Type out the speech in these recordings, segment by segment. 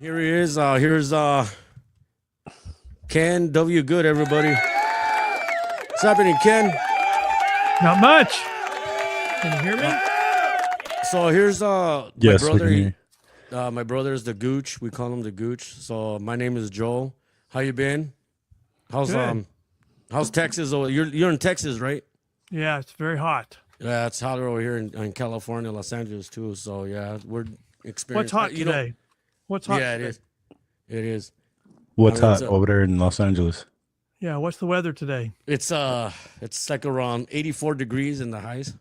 Here he is. Here's Ken W. Good, everybody. What's happening, Ken? Not much. Can you hear me? So here's my Yes, we brother. can hear My brother is the Gooch. We call him the Gooch. So my name is Joel. How you been? How's Good. how's Texas? Oh, you're in Texas, right? Yeah, it's very hot. Yeah, it's hotter over here in California, Los Angeles too. So yeah, we're experiencing. What's hot today? What's hot Yeah, today? it is. It is. What's I mean, hot over there in Los Angeles? Yeah, what's the weather today? It's like around 84 degrees in the highs.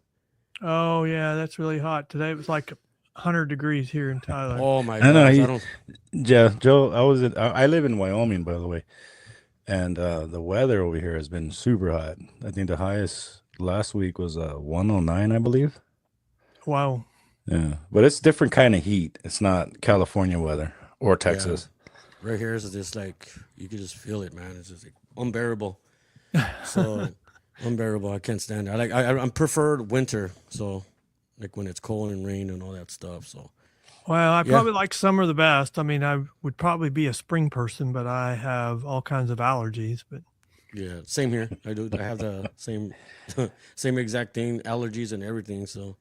Oh, yeah, that's really hot. Today it was like 100 degrees here in Tyler. Oh my I know. gosh, He, I don't. yeah, Joe. I live in Wyoming, by the way, and the weather over here has been super hot. I think the highest last week was 109, I believe. Wow. Yeah, but it's different kind of heat. It's not California weather or Texas. Right here is just like you can just feel it, man. It's just like unbearable. So unbearable. I can't stand it. I prefer winter. So like when it's cold and rain and all that stuff. So Well, I probably like summer the best. I mean, I would probably be a spring person, but I have all kinds of allergies. But yeah, same here. I do. I have the same exact thing, allergies and everything. So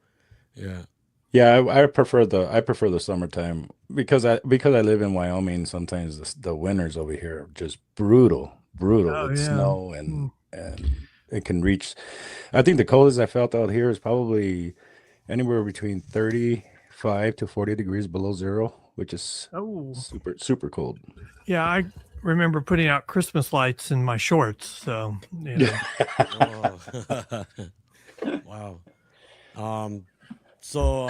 yeah. Yeah, I prefer the summertime because I live in Wyoming. Sometimes the winters over here are just brutal oh with yeah, snow and it can reach. I think the coldest I felt out here is probably anywhere between 35 to 40 degrees below zero, which is oh super cold. yeah. I remember putting out Christmas lights in my shorts. So Oh. Wow. So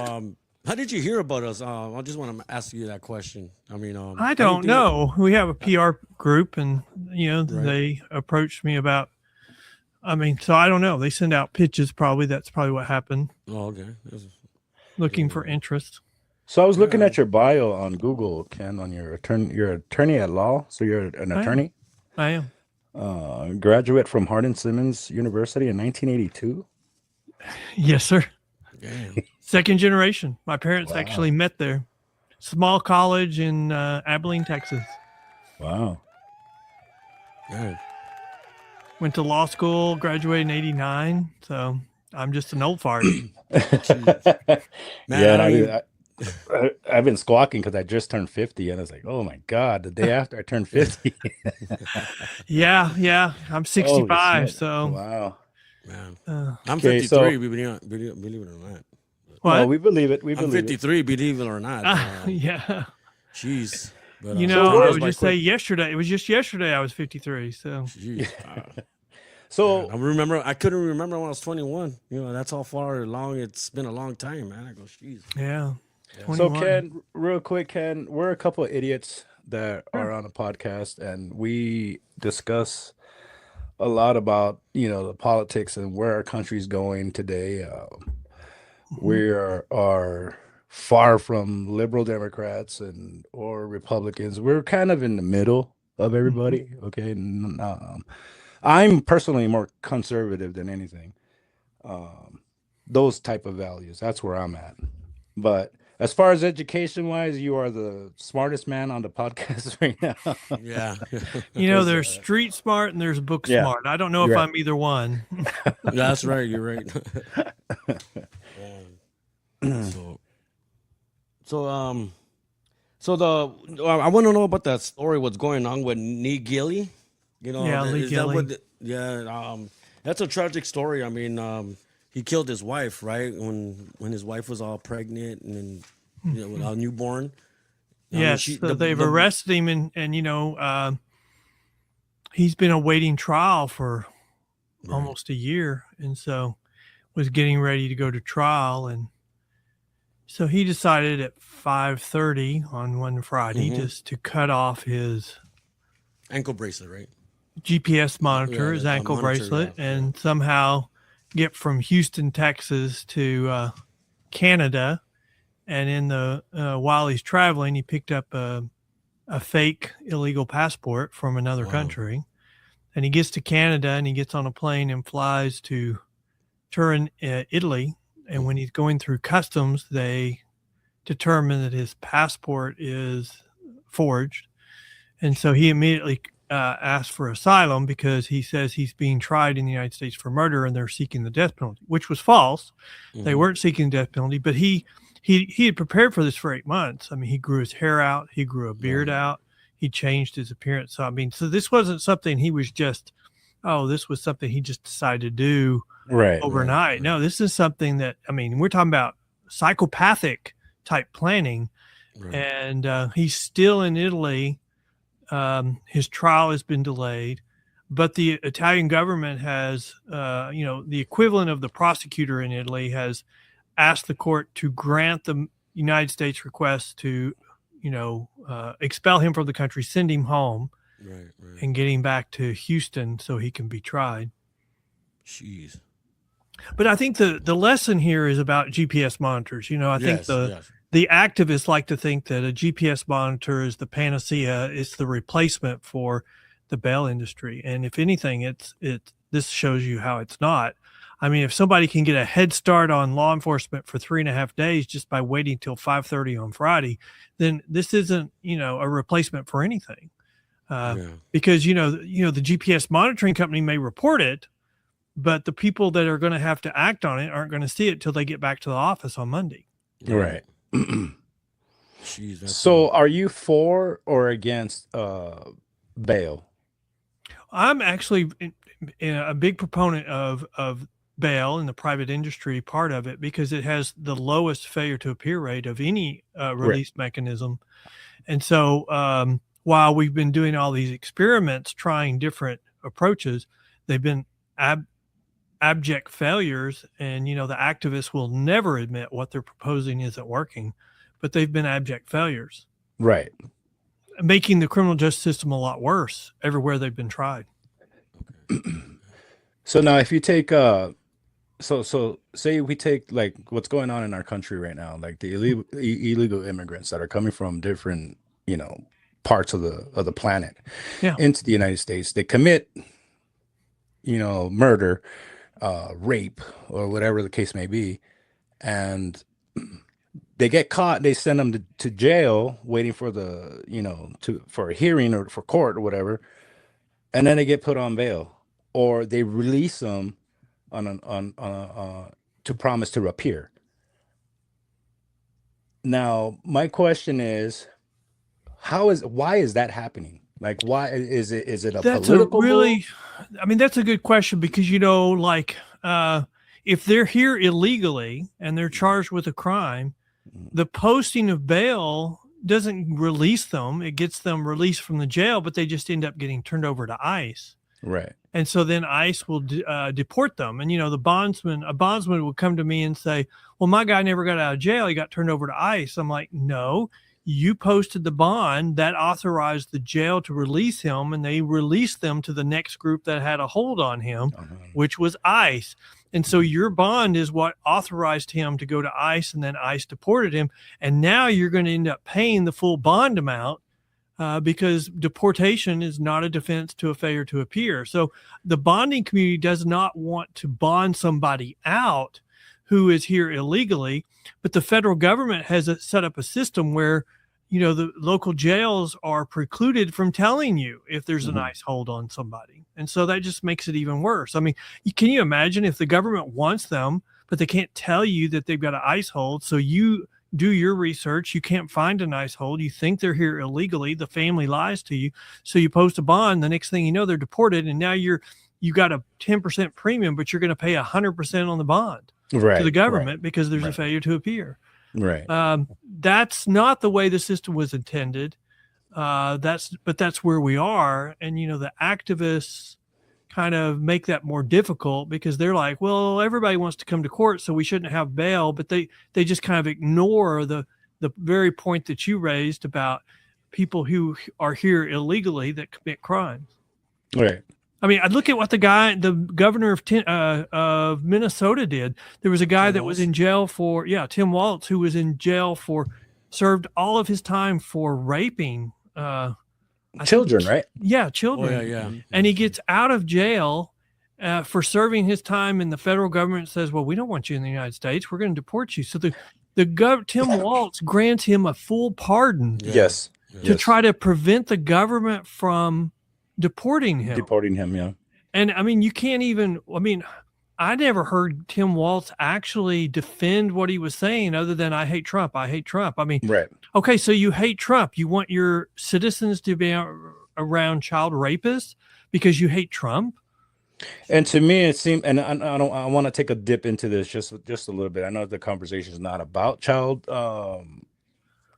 how did you hear about us? I just want to ask you that question. I mean, I don't know. We have a PR group, and Right. they approached me about. I mean, so I don't know. They send out pitches. Probably that's probably what happened. Oh, okay. Looking for interest. So I was looking at your bio on Google, Ken, on your attorney at law. So you're an I am. attorney, I am. graduate from Hardin-Simmons University in 1982. Yes, sir. Damn. Second generation. My parents Wow. actually met there. Small college in Abilene, Texas. Wow. Yeah. Went to law school, graduated in '89. So I'm just an old fart. Man, Yeah, I don't even, I've been squawking because I just turned 50, and I was like, "Oh my God!" The day after I turned 50. Yeah. I'm 65. shit. So Wow. man. I'm Okay, 53. so Believe it or not. what? well, we believe it. We I'm believe it. 53. Believe it or not. Yeah. Jeez. But, You time know, I goes would by just say quick. yesterday. It was just yesterday I was 53. So Jeez. So I couldn't remember when I was 21. You know, that's how far along it's been a long time, man. I go, jeez. yeah. So 21. Ken, real quick, Ken, we're a couple of idiots that are on a podcast, and we discuss a lot about the politics and where our country's going today. We are far from liberal Democrats or Republicans. We're kind of in the middle of everybody. Okay, I'm personally more conservative than anything. Those type of values. That's where I'm at. But as far as education wise, you are the smartest man on the podcast right now. Yeah. There's street smart and there's book Yeah, smart. I don't know if you're right. I'm either one. That's right. You're right. I want to know about that story. What's going on with Lee Gilly? Yeah, Lee is that Gilly. that's a tragic story. I mean, he killed his wife, right? When his wife was all pregnant and then, with a newborn. I mean, Yes, so they've arrested him, and he's been awaiting trial for almost a year, and so was getting ready to go to trial, and so he decided at 5:30 on one Friday just to cut off his ankle bracelet, right? GPS monitor, his the ankle monitor, bracelet, yeah. and somehow get from Houston, Texas to Canada. And in the while he's traveling, he picked up a fake illegal passport from another country. And he gets to Canada and he gets on a plane and flies to Turin, Italy. And when he's going through customs, they determine that his passport is forged. And so he immediately asked for asylum because he says he's being tried in the United States for murder and they're seeking the death penalty, which was false. They weren't seeking the death penalty, but he had prepared for this for 8 months. I mean, he grew his hair out, he grew a beard out, he changed his appearance. So, I mean, so this wasn't something he was just, this was something he just decided to do overnight. Right. No, this is something that, I mean, we're talking about psychopathic type planning. Right. And he's still in Italy. His trial has been delayed, but the Italian government has, the equivalent of the prosecutor in Italy has asked the court to grant the United States request to, expel him from the country, send him home, and get him back to Houston so he can be tried. Jeez. But I think the lesson here is about GPS monitors. I think the activists like to think that a GPS monitor is the panacea. It's the replacement for the bail industry. And if anything, this shows you how it's not. I mean, if somebody can get a head start on law enforcement for 3.5 days just by waiting till 5:30 on Friday, then this isn't, a replacement for anything. Because, the GPS monitoring company may report it, but the people that are going to have to act on it aren't going to see it till they get back to the office on Monday. Right. Jeez, so are you for or against bail? I'm actually a big proponent of bail in the private industry part of it because it has the lowest failure to appear rate of any release mechanism. And so while we've been doing all these experiments, trying different approaches, they've been abject failures. And, the activists will never admit what they're proposing isn't working, but they've been abject failures. Right. Making the criminal justice system a lot worse everywhere they've been tried. So now if you take, so say we take like what's going on in our country right now, like the illegal immigrants that are coming from different, parts of the planet into the United States, they commit, murder, rape, or whatever the case may be, and they get caught. They send them to jail, waiting for for a hearing or for court or whatever, and then they get put on bail, or they release them to promise to appear. Now, my question is, why is that happening? Like, why is it a political move? I mean, that's a good question because, if they're here illegally and they're charged with a crime, the posting of bail doesn't release them. It gets them released from the jail, but they just end up getting turned over to ICE. Right. And so then ICE will deport them. And, a bondsman would come to me and say, well, my guy never got out of jail. He got turned over to ICE. I'm like, no, you posted the bond that authorized the jail to release him. And they released them to the next group that had a hold on him, which was ICE. And so your bond is what authorized him to go to ICE, and then ICE deported him. And now you're going to end up paying the full bond amount because deportation is not a defense to a failure to appear. So the bonding community does not want to bond somebody out who is here illegally, but the federal government has set up a system where, the local jails are precluded from telling you if there's an ICE hold on somebody. And so that just makes it even worse. I mean, can you imagine if the government wants them, but they can't tell you that they've got an ICE hold? So you do your research. You can't find an ICE hold. You think they're here illegally. The family lies to you. So you post a bond. The next thing you know, they're deported. And now you got a 10% premium, but you're going to pay 100% on the bond to the government because there's a failure to appear. Right. That's not the way the system was intended. But that's where we are. And, the activists kind of make that more difficult because they're like, well, everybody wants to come to court, so we shouldn't have bail. But they just kind of ignore the very point that you raised about people who are here illegally that commit crimes. Right. I mean, I look at what the governor of Minnesota did. There was a guy that was in jail for, Tim Walz, who was in jail served all of his time for raping children, right? Yeah, children. Oh, yeah. And he gets out of jail for serving his time, and the federal government says, well, we don't want you in the United States. We're going to deport you. So Tim Walz grants him a full pardon. Yes. to try to prevent the government from deporting him. Yeah. And I mean, you can't even, I mean, I never heard Tim Walz actually defend what he was saying other than I hate Trump. I hate Trump. I mean, Right. Okay, so you hate Trump. You want your citizens to be around child rapists because you hate Trump? And to me, it seemed, and I want to take a dip into this just a little bit. I know the conversation is not about child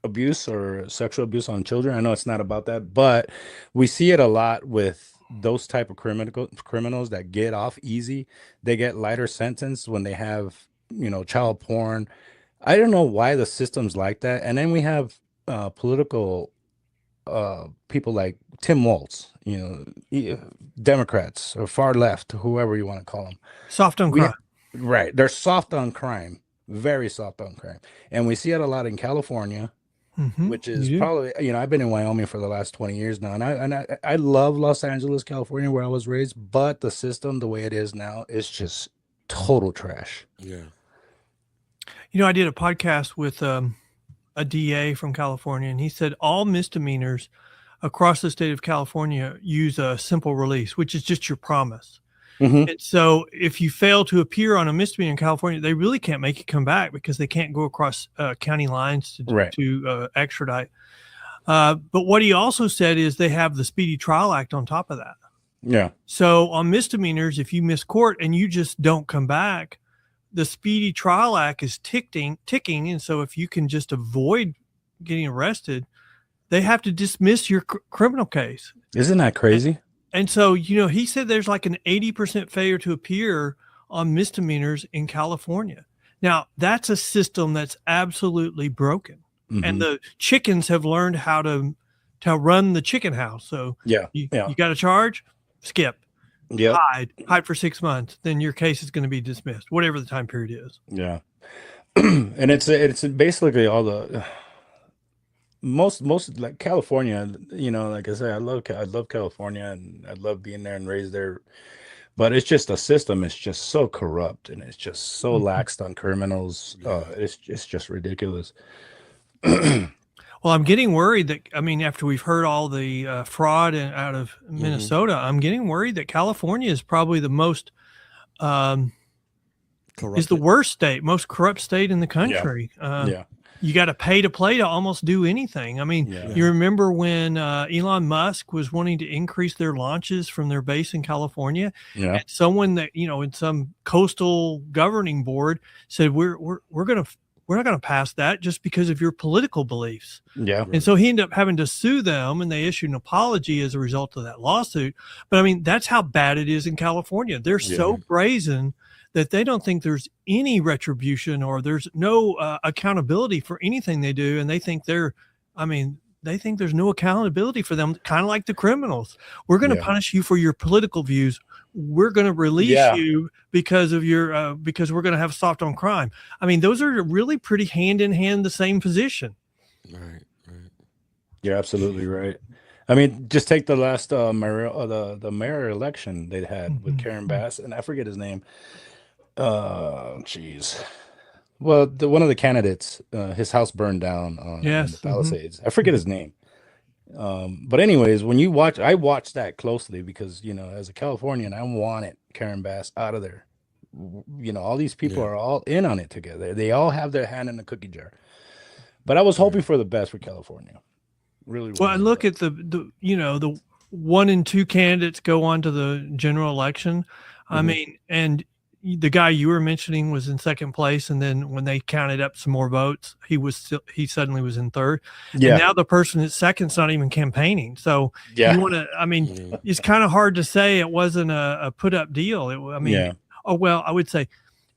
abuse or sexual abuse on children. I know it's not about that, but we see it a lot with those type of criminals that get off easy. They get lighter sentence when they have, child porn. I don't know why the system's like that. And then we have political people like Tim Walz, Democrats or far left, whoever you want to call them. Soft on crime. Right. They're soft on crime, very soft on crime. And we see it a lot in California, which is probably, I've been in Wyoming for the last 20 years now. And I love Los Angeles, California, where I was raised. But the system, the way it is now, is just total trash. Yeah. I did a podcast with a DA from California, and he said all misdemeanors across the state of California use a simple release, which is just your promise. And so if you fail to appear on a misdemeanor in California, they really can't make you come back because they can't go across county lines to extradite. But what he also said is they have the Speedy Trial Act on top of that. Yeah. So on misdemeanors, if you miss court and you just don't come back, the Speedy Trial Act is ticking. And so if you can just avoid getting arrested, they have to dismiss your criminal case. Isn't that crazy? And so, he said there's like an 80% failure to appear on misdemeanors in California. Now, that's a system that's absolutely broken. And the chickens have learned how to run the chicken house. So you got a charge, skip. Yeah. Hide for 6 months. Then your case is going to be dismissed, whatever the time period is. Yeah. And it's basically all the most like California, like I said, I love California and I love being there and raised there. But it's just a system. It's just so corrupt and it's just so laxed on criminals. It's just ridiculous. Well, I'm getting worried that, after we've heard all the fraud out of Minnesota, I'm getting worried that California is probably the most, is the worst state, most corrupt state in the country. You got to pay to play to almost do anything. You remember when Elon Musk was wanting to increase their launches from their base in California? Yeah. And someone that, in some coastal governing board said, we're not going to pass that just because of your political beliefs. Yeah. And so he ended up having to sue them, and they issued an apology as a result of that lawsuit. But that's how bad it is in California. They're so brazen that they don't think there's any retribution or there's no accountability for anything they do. And they think there's no accountability for them, kind of like the criminals. We're going to punish you for your political views. We're going to release you because of your because we're going to have soft on crime. Those are really pretty hand in hand the same position. Right. You're absolutely right. Just take the last the mayor election they had with Karen Bass, and I forget his name. Well, one of the candidates, his house burned down on the Palisades. I forget his name. But anyways, I watched that closely because, as a Californian, I wanted Karen Bass out of there. All these people are all in on it together. They all have their hand in the cookie jar. But I was hoping for the best for California. Really. Well, and look at the 1 and 2 candidates go on to the general election. And the guy you were mentioning was in second place, and then when they counted up some more votes, he suddenly was in third. Yeah. And now the person that's second's not even campaigning. So you want to, it's kind of hard to say it wasn't a put up deal. I would say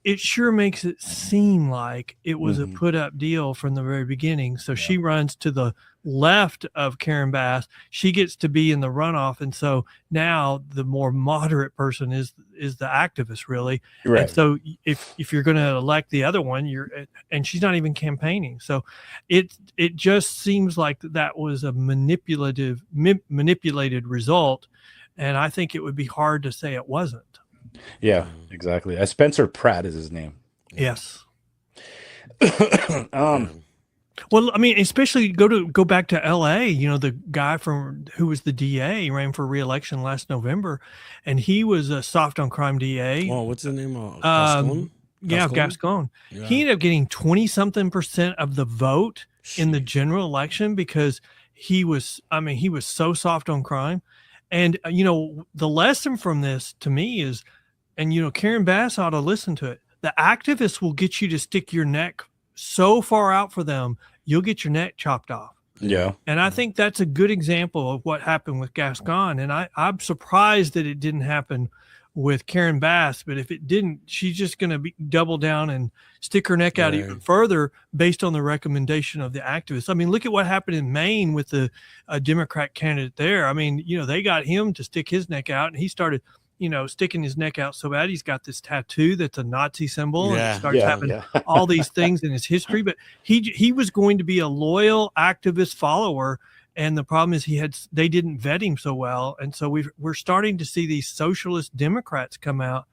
it sure makes it seem like it was a put up deal from the very beginning. So she runs to the left of Karen Bass. She gets to be in the runoff. And so now the more moderate person is the activist, really. Right. And so if you're going to elect the other one, and she's not even campaigning. So it just seems like that was a manipulated result. And I think it would be hard to say it wasn't. Yeah, exactly. Spencer Pratt is his name. Yes. Well, I mean, especially go back to L.A. You know, the guy who was the DA ran for re-election last November, and he was a soft on crime DA. Oh, what's his name? Gascon? Yeah, Gascon. Yeah. He ended up getting 20-something% of the vote in the general election because he was so soft on crime. And, you know, the lesson from this to me is, and, you know, Karen Bass ought to listen to it. The activists will get you to stick your neck so far out for them, you'll get your neck chopped off. Yeah. And I think that's a good example of what happened with Gascon. And I'm surprised that it didn't happen with Karen Bass, but if it didn't, she's just going to double down and stick her neck out even further based on the recommendation of the activists. I mean, look at what happened in Maine with the Democrat candidate there. I mean, you know, they got him to stick his neck out, and he started, you know, sticking his neck out so bad he's got this tattoo that's a Nazi symbol, and starts having all these things in his history. But he was going to be a loyal activist follower. And the problem is they didn't vet him so well. And so we're starting to see these socialist Democrats come out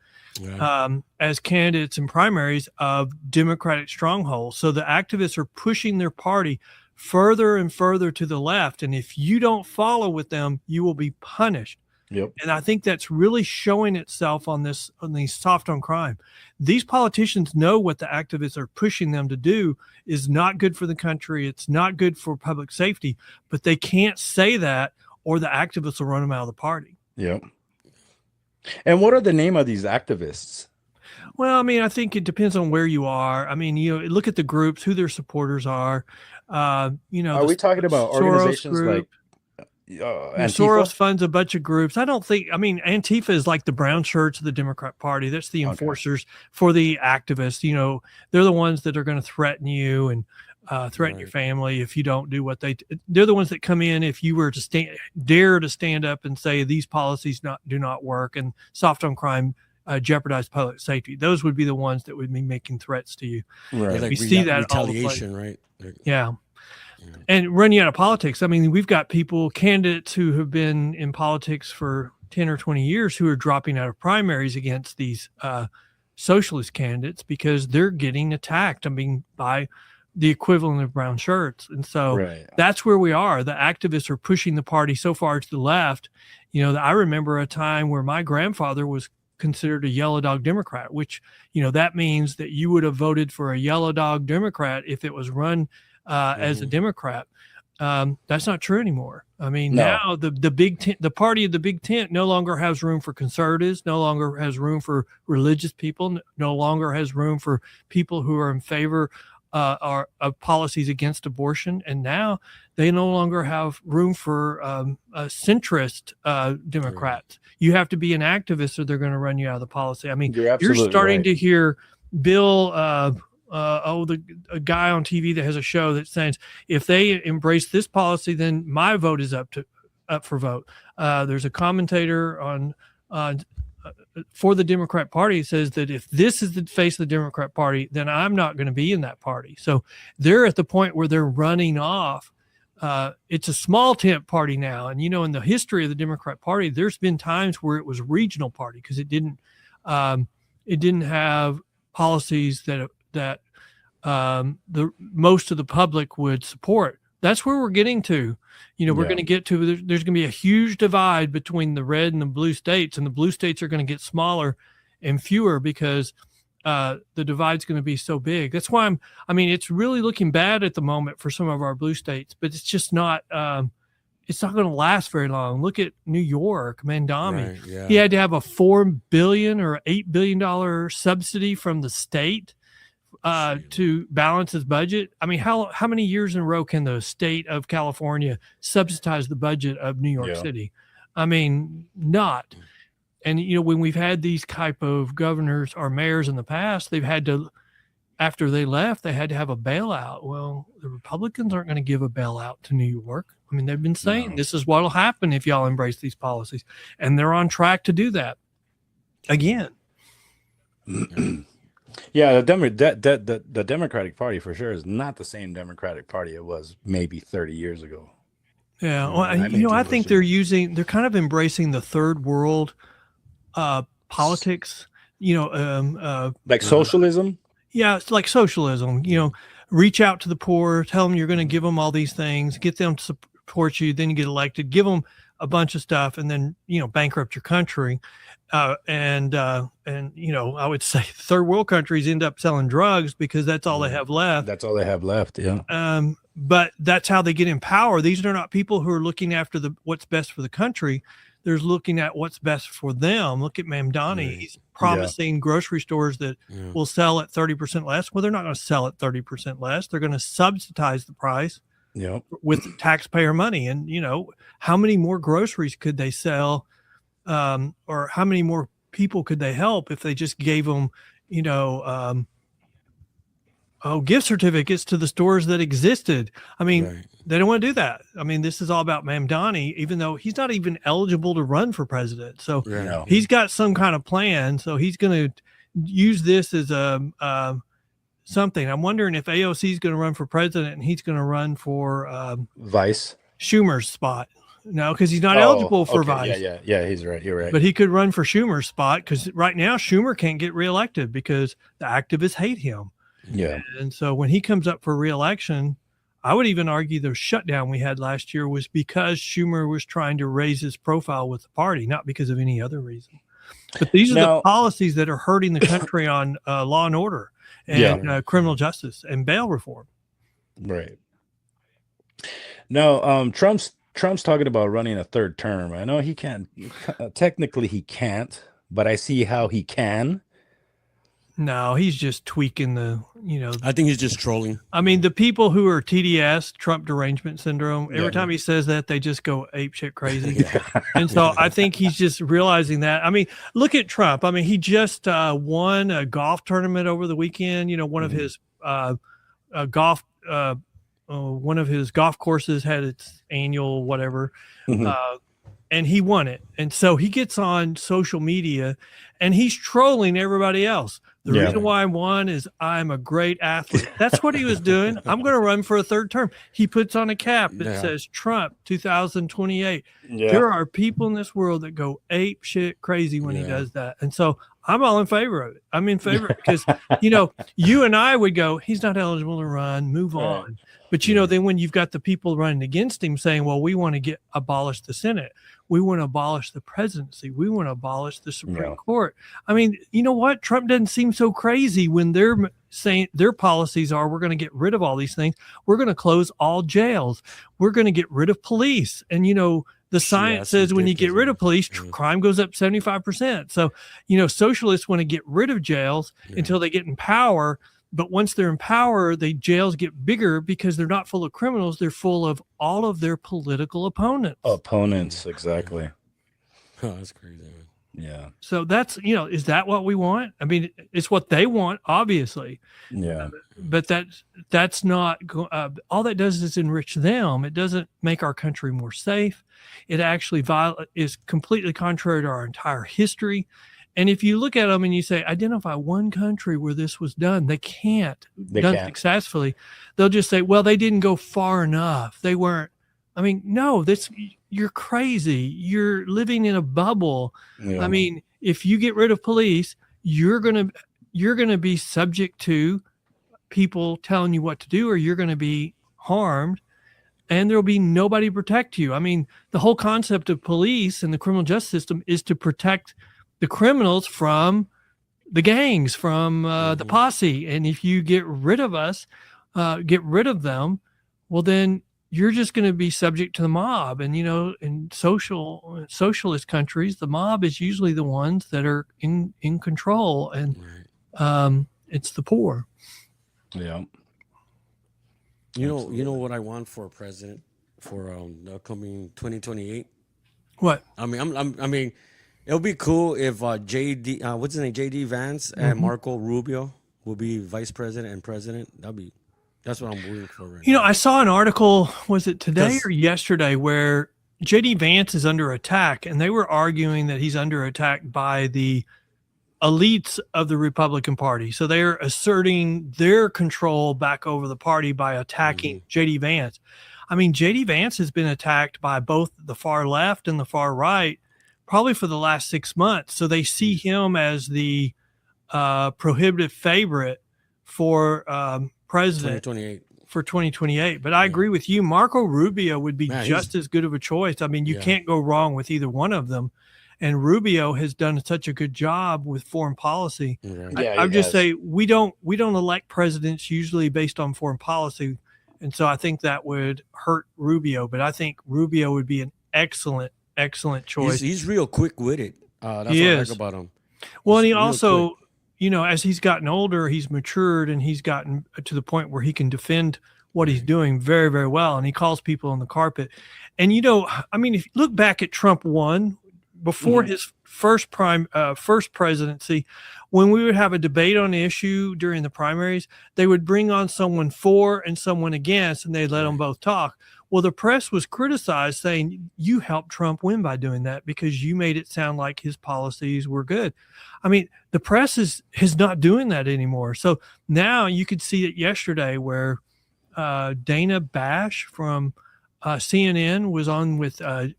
as candidates in primaries of Democratic strongholds. So the activists are pushing their party further and further to the left. And if you don't follow with them, you will be punished. Yep. And I think that's really showing itself on these soft on crime. These politicians know what the activists are pushing them to do is not good for the country. It's not good for public safety, but they can't say that or the activists will run them out of the party. Yep. And what are the name of these activists? Well, I mean, I think it depends on where you are. I mean, you know, look at the groups, who their supporters are. You know, are we talking about organizations group, like Soros funds a bunch of groups. Antifa is like the brown shirts of the Democrat Party. That's the enforcers for the activists. You know, they're the ones that are going to threaten you and threaten your family if you don't do what they're the ones that come in if you were to dare to stand up and say these policies do not work and soft on crime jeopardize public safety. Those would be the ones that would be making threats to you. Right. Like we see that retaliation, right? Yeah. And run you out of politics. I mean, we've got candidates who have been in politics for 10 or 20 years who are dropping out of primaries against these socialist candidates because they're getting attacked, by the equivalent of brown shirts. And so that's where we are. The activists are pushing the party so far to the left. You know, I remember a time where my grandfather was considered a yellow dog Democrat, which, you know, that means that you would have voted for a yellow dog Democrat if it was run as a Democrat. That's not true anymore. I mean, now the big tent, the party of the big tent no longer has room for conservatives, no longer has room for religious people, no longer has room for people who are in favor of policies against abortion. And now they no longer have room for centrist Democrats. You have to be an activist or they're going to run you out of the policy. I mean, you're starting to hear Bill a guy on TV that has a show that says if they embrace this policy, then my vote is up for vote. There's a commentator on for the Democrat Party says that if this is the face of the Democrat Party, then I'm not going to be in that party. So they're at the point where they're running off. It's a small tent party now, and you know, in the history of the Democrat Party, there's been times where it was a regional party because it didn't have policies that the most of the public would support. That's where we're getting to. You know, we're going to get to, there's going to be a huge divide between the red and the blue states, and the blue states are going to get smaller and fewer because the divide's going to be so big. That's why it's really looking bad at the moment for some of our blue states, but it's just not, it's not going to last very long. Look at New York, Mandami. Right, he had to have a $4 billion or $8 billion subsidy from the state to balance his budget. I mean, how many years in a row can the state of California subsidize the budget of New York City? I mean, not. And, you know, when we've had these type of governors or mayors in the past, they've had to, after they left, they had to have a bailout. Well, the Republicans aren't going to give a bailout to New York. I mean, they've been saying this is what will happen if y'all embrace these policies. And they're on track to do that again. Yeah, the Democratic Party for sure is not the same Democratic Party it was maybe 30 years ago. Yeah, well, I think they're kind of embracing the third world politics. You know, like socialism. Yeah, it's like socialism. You know, reach out to the poor, tell them you're going to give them all these things, get them to support you, then you get elected, give them a bunch of stuff, and then, bankrupt your country. And I would say third world countries end up selling drugs because that's all they have left. That's all they have left. Yeah. But that's how they get in power. These are not people who are looking after what's best for the country. They're looking at what's best for them. Look at Mamdani. Right. He's promising grocery stores that will sell at 30% less. Well, they're not going to sell at 30% less. They're going to subsidize the price with taxpayer money. And, how many more groceries could they sell, or how many more people could they help if they just gave them, gift certificates to the stores that existed? I mean, they don't want to do that. I mean, this is all about Mamdani, even though he's not even eligible to run for president. So he's got some kind of plan. So he's going to use this as something. I'm wondering if AOC is going to run for president and he's going to run for Vice Schumer's spot. No, because he's not eligible for Vice. Yeah, he's right. You're right. But he could run for Schumer's spot because right now Schumer can't get reelected because the activists hate him. Yeah. And so when he comes up for reelection, I would even argue the shutdown we had last year was because Schumer was trying to raise his profile with the party, not because of any other reason. But these are the policies that are hurting the country on law and order and criminal justice and bail reform. Right. No, Trump's talking about running a third term. I know he can't. Technically, he can't, but I see how he can. No, he's just tweaking I think he's just trolling. I mean, the people who are TDS, Trump derangement syndrome, every time he says that, they just go apeshit crazy. And so I think he's just realizing that. I mean, look at Trump. I mean, he just won a golf tournament over the weekend. One of his one of his golf courses had its annual whatever, and he won it. And so he gets on social media and he's trolling everybody else. The reason why I won is I'm a great athlete. That's what he was doing. I'm going to run for a third term. He puts on a cap that says Trump 2028. There are people in this world that go ape shit crazy when he does that. And so I'm all in favor of it. I'm in favor because, you and I would go, he's not eligible to run, move on. But, then when you've got the people running against him saying, well, we want to abolish the Senate. We want to abolish the presidency. We want to abolish the Supreme Court. I mean, you know what? Trump doesn't seem so crazy when they're saying their policies are, we're going to get rid of all these things. We're going to close all jails. We're going to get rid of police. And, the science says when you get rid of police, crime goes up 75%. So, socialists want to get rid of jails until they get in power. But once they're in power, the jails get bigger because they're not full of criminals. They're full of all of their political opponents. Exactly. Oh, that's crazy, man. Yeah. So that's, is that what we want? I mean, it's what they want, obviously. Yeah. But that's not, all that does is enrich them. It doesn't make our country more safe. It actually is completely contrary to our entire history. And if you look at them and you say, identify one country where this was done, they can't. Successfully. They'll just say, well, they didn't go far enough. They weren't. I mean, no, you're crazy. You're living in a bubble. Yeah. I mean, if you get rid of police, you're going to be subject to people telling you what to do, or you're going to be harmed, and there'll be nobody to protect you. I mean, the whole concept of police and the criminal justice system is to protect the criminals from the gangs, from the posse. And if you get rid of them, well, then you're just going to be subject to the mob. And, in socialist countries, the mob is usually the ones that are in control, and it's the poor. Yeah. You know what I want for president for the upcoming 2028? What? I mean, it'll be cool if JD Vance and Marco Rubio will be vice president and president. That's what I'm rooting for right now. I saw an article, was it today or yesterday, where JD Vance is under attack, and they were arguing that he's under attack by the elites of the Republican Party. So they're asserting their control back over the party by attacking JD Vance. I mean, JD Vance has been attacked by both the far left and the far right probably for the last 6 months. So they see him as the prohibitive favorite for president 2028. for 2028. But I agree with you. Marco Rubio would be just as good of a choice. I mean, you can't go wrong with either one of them. And Rubio has done such a good job with foreign policy. I would just say we don't elect presidents usually based on foreign policy. And so I think that would hurt Rubio. But I think Rubio would be an excellent choice. He's real quick-witted. That's what I like about him. Well, and he also, as he's gotten older, he's matured and he's gotten to the point where he can defend what he's doing very, very well. And he calls people on the carpet. And, I mean, if you look back at Trump 1, before his first presidency, when we would have a debate on the issue during the primaries, they would bring on someone for and someone against, and they'd let them both talk. Well, the press was criticized, saying you helped Trump win by doing that because you made it sound like his policies were good. I mean, the press is not doing that anymore. So now you could see it yesterday where Dana Bash from CNN was on with the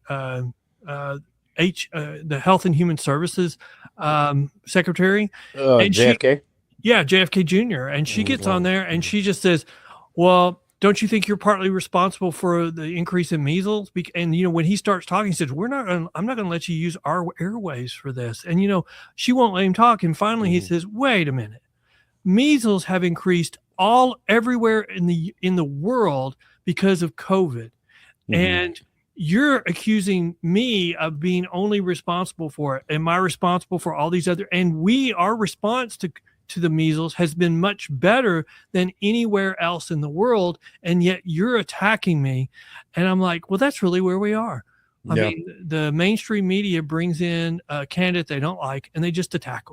Health and Human Services secretary. JFK? JFK Jr. And she gets on there and she just says, well, don't you think you're partly responsible for the increase in measles? And, when he starts talking, he says, I'm not going to let you use our airways for this. And, she won't let him talk. And finally he says, wait a minute. Measles have increased everywhere in the world because of COVID. And you're accusing me of being only responsible for it. Am I responsible for all these other? And our response to the measles has been much better than anywhere else in the world. And yet you're attacking me. And I'm like, well, that's really where we are. I mean, the mainstream media brings in a candidate they don't like and they just attack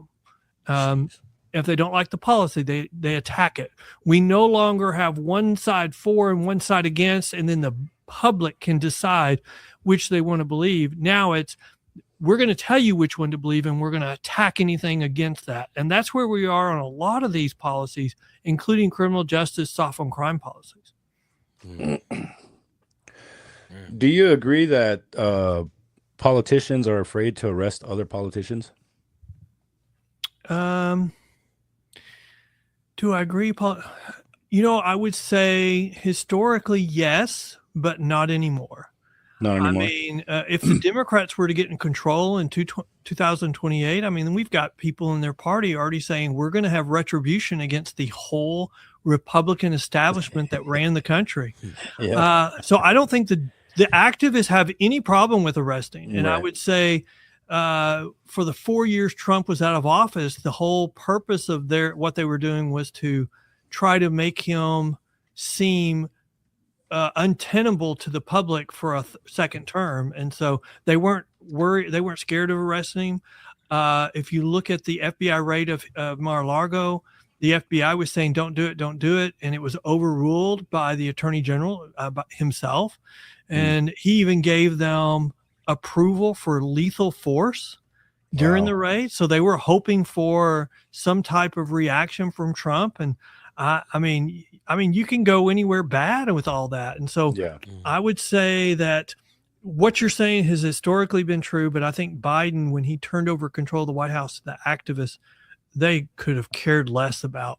them. If they don't like the policy, they attack it. We no longer have one side for and one side against, and then the public can decide which they want to believe. Now we're going to tell you which one to believe, and we're going to attack anything against that. And that's where we are on a lot of these policies, including criminal justice, soft on crime policies. Do you agree that politicians are afraid to arrest other politicians? Do I agree? I would say historically, yes, but not anymore. Not anymore. I mean, if the Democrats were to get in control in 2028, I mean, we've got people in their party already saying we're going to have retribution against the whole Republican establishment that ran the country. So I don't think the activists have any problem with arresting. And I would say for the 4 years Trump was out of office, the whole purpose of what they were doing was to try to make him seem untenable to the public for a second term. And so they weren't worried. They weren't scared of arresting him. If you look at the FBI raid of Mar-a-Lago, the FBI was saying, don't do it. And it was overruled by the attorney general himself. And he even gave them approval for lethal force during the raid. So they were hoping for some type of reaction from Trump. And I mean, you can go anywhere bad with all that. And so I would say that what you're saying has historically been true, but I think Biden, when he turned over control of the White House to the activists, they could have cared less about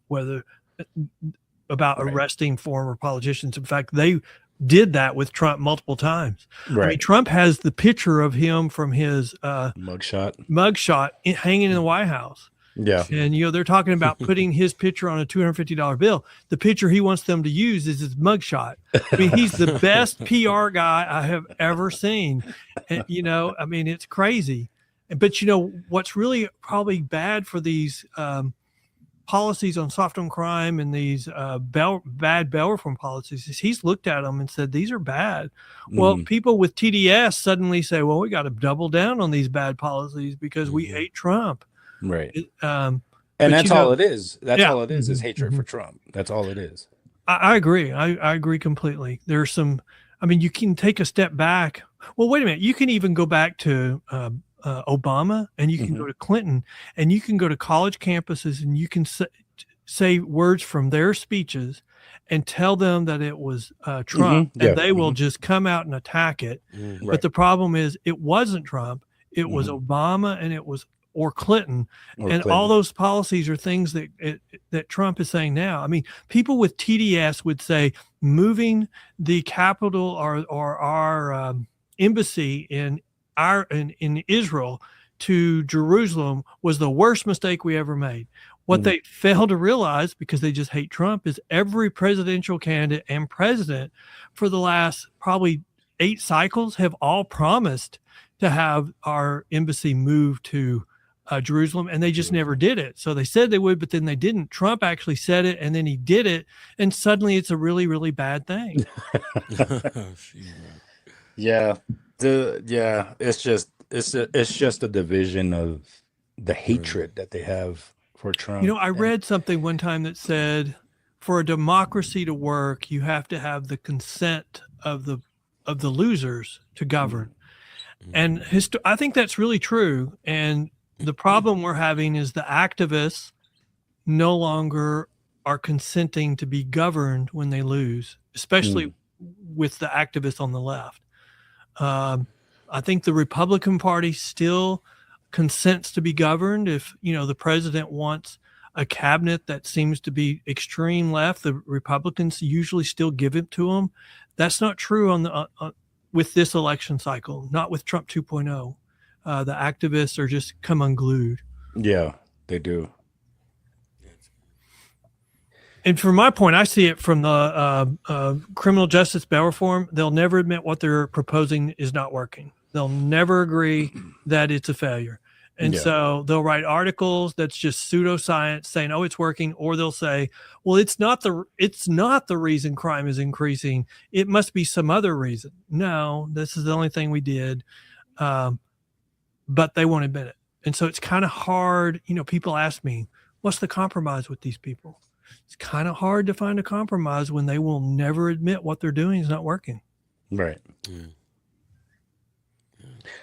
arresting former politicians. In fact, they did that with Trump multiple times. I mean, Trump has the picture of him from his mugshot hanging in the White House. Yeah. And, they're talking about putting his picture on a $250 bill. The picture he wants them to use is his mugshot. I mean, he's the best PR guy I have ever seen. And, I mean, it's crazy. But, what's really probably bad for these policies on soft on crime and these bad bail reform policies is he's looked at them and said, these are bad. Well, people with TDS suddenly say, well, we got to double down on these bad policies because we hate Trump. Right. And that's all it is. That's all it is hatred for Trump. That's all it is. I agree. I agree completely. There's you can take a step back. Well, wait a minute. You can even go back to Obama, and you can go to Clinton, and you can go to college campuses, and you can say words from their speeches and tell them that it was Trump, and they will just come out and attack it. But the problem is it wasn't Trump. It was Obama, and it was or Clinton. Or And Clinton. all those policies are things that Trump is saying now. I mean, people with TDS would say moving the capital or our embassy in Israel to Jerusalem was the worst mistake we ever made. What they fail to realize, because they just hate Trump, is every presidential candidate and president for the last probably 8 cycles have all promised to have our embassy moved to Jerusalem, and they just never did it. So they said they would, but then they didn't. Trump actually said it, and then he did it, and suddenly it's a really, really bad thing. Yeah, it's just a division of the hatred that they have for Trump. I read something one time that said, for a democracy to work, you have to have the consent of the losers to govern. And I think that's really true. And the problem we're having is the activists no longer are consenting to be governed when they lose, especially with the activists on the left. I think the Republican Party still consents to be governed. If, the president wants a cabinet that seems to be extreme left, the Republicans usually still give it to them. That's not true with this election cycle, not with Trump 2.0. The activists are just come unglued. Yeah, they do. And from my point, I see it from the criminal justice bail reform. They'll never admit what they're proposing is not working. They'll never agree that it's a failure. And so they'll write articles that's just pseudoscience saying, oh, it's working. Or they'll say, well, it's not the reason crime is increasing. It must be some other reason. No, this is the only thing we did. But they won't admit it. And so it's kind of hard. People ask me, what's the compromise with these people? It's kind of hard to find a compromise when they will never admit what they're doing is not working. Right. Yeah.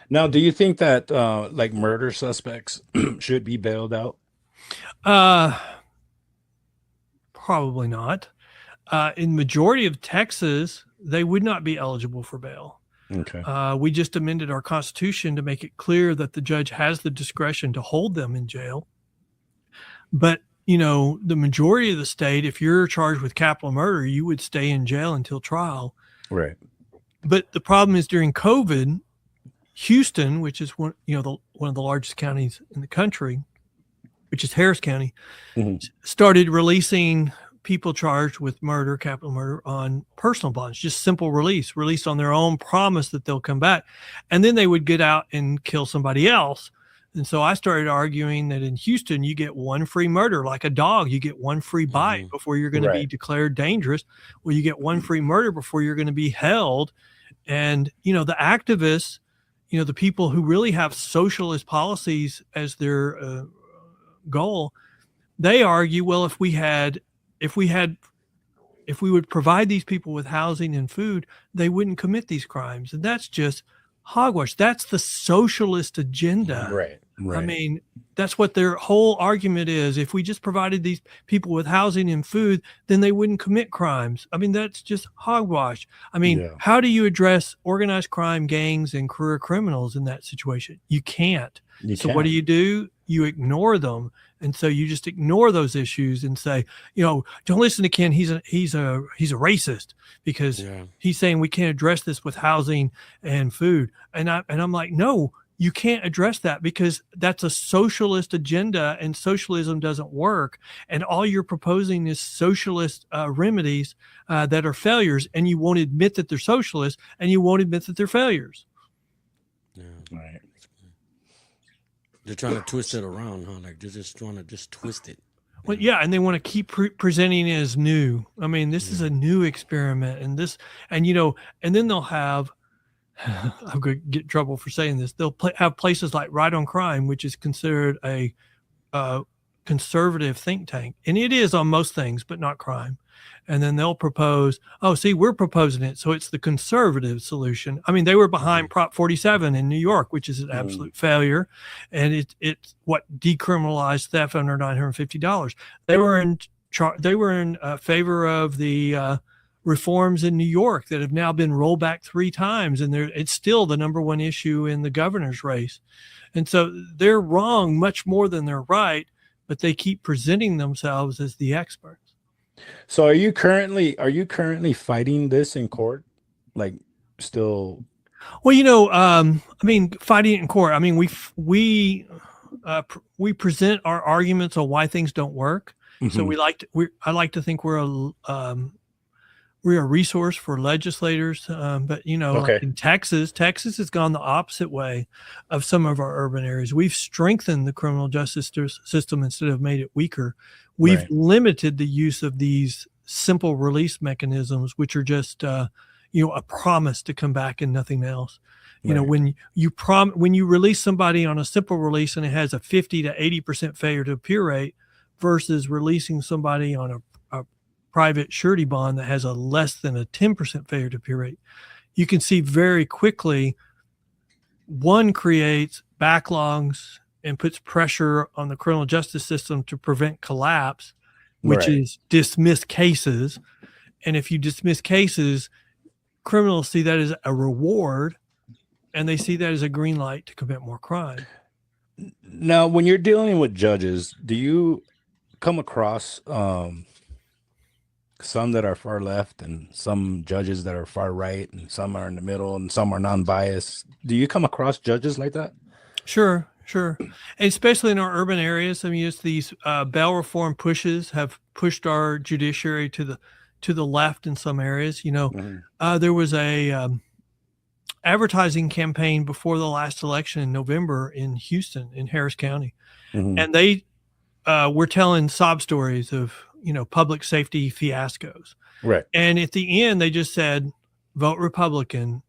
Now, do you think that like murder suspects should be bailed out? Probably not. In majority of Texas, they would not be eligible for bail. Okay. We just amended our Constitution to make it clear that the judge has the discretion to hold them in jail. But, the majority of the state, if you're charged with capital murder, you would stay in jail until trial. Right. But the problem is during COVID, Houston, which is one of the largest counties in the country, which is Harris County, started releasing people charged with murder, capital murder, on personal bonds, just simple released on their own promise that they'll come back. And then they would get out and kill somebody else. And so I started arguing that in Houston, you get one free murder, like a dog. You get one free bite before you're going to be declared dangerous. Well, you get one free murder before you're going to be held. And, the activists, the people who really have socialist policies as their goal, they argue, well, if we would provide these people with housing and food, they wouldn't commit these crimes. And that's just hogwash. That's the socialist agenda. Right. I mean, that's what their whole argument is. If we just provided these people with housing and food, then they wouldn't commit crimes. I mean, that's just hogwash. I mean, how do you address organized crime, gangs, and career criminals in that situation? You can't. What do? You ignore them. And so you just ignore those issues and say, don't listen to Ken. He's a racist because he's saying we can't address this with housing and food. And I'm like, no, you can't address that because that's a socialist agenda and socialism doesn't work. And all you're proposing is socialist remedies that are failures, and you won't admit that they're socialist, and you won't admit that they're failures. Yeah. Right. They're trying to twist it around, huh? Like they're just trying to twist it. Well, yeah, and they want to keep presenting it as new. I mean, this is a new experiment, and then they'll have. I'm going to get in trouble for saying this. They'll have places like Right on Crime, which is considered a conservative think tank, and it is on most things, but not crime. And then they'll propose, we're proposing it, so it's the conservative solution. I mean, they were behind Prop 47 in New York, which is an absolute failure, and it's what decriminalized theft under $950. They were in favor of the reforms in New York that have now been rolled back 3 times, and it's still the number one issue in the governor's race. And so they're wrong much more than they're right, but they keep presenting themselves as the experts. So are you currently fighting this in court? Like still? Well, I mean, fighting it in court. I mean, we present our arguments on why things don't work. So I like to think we're a resource for legislators. But like in Texas has gone the opposite way of some of our urban areas. We've strengthened the criminal justice system instead of made it weaker. We've limited the use of these simple release mechanisms, which are just a promise to come back and nothing else. When you release somebody on a simple release and it has a 50 to 80% failure to appear rate versus releasing somebody on a private surety bond that has a less than a 10% failure to appear rate, you can see very quickly one creates backlogs and puts pressure on the criminal justice system to prevent collapse, which is dismiss cases. And if you dismiss cases, criminals see that as a reward, and they see that as a green light to commit more crime. Now, when you're dealing with judges, do you come across some that are far left and some judges that are far right and some are in the middle and some are non-biased? Do you come across judges like that? Sure. And especially in our urban areas. I mean, it's these bail reform pushes have pushed our judiciary to the left in some areas. There was a advertising campaign before the last election in November in Houston, in Harris County. And they were telling sob stories of, public safety fiascos. Right. And at the end, they just said, vote Republican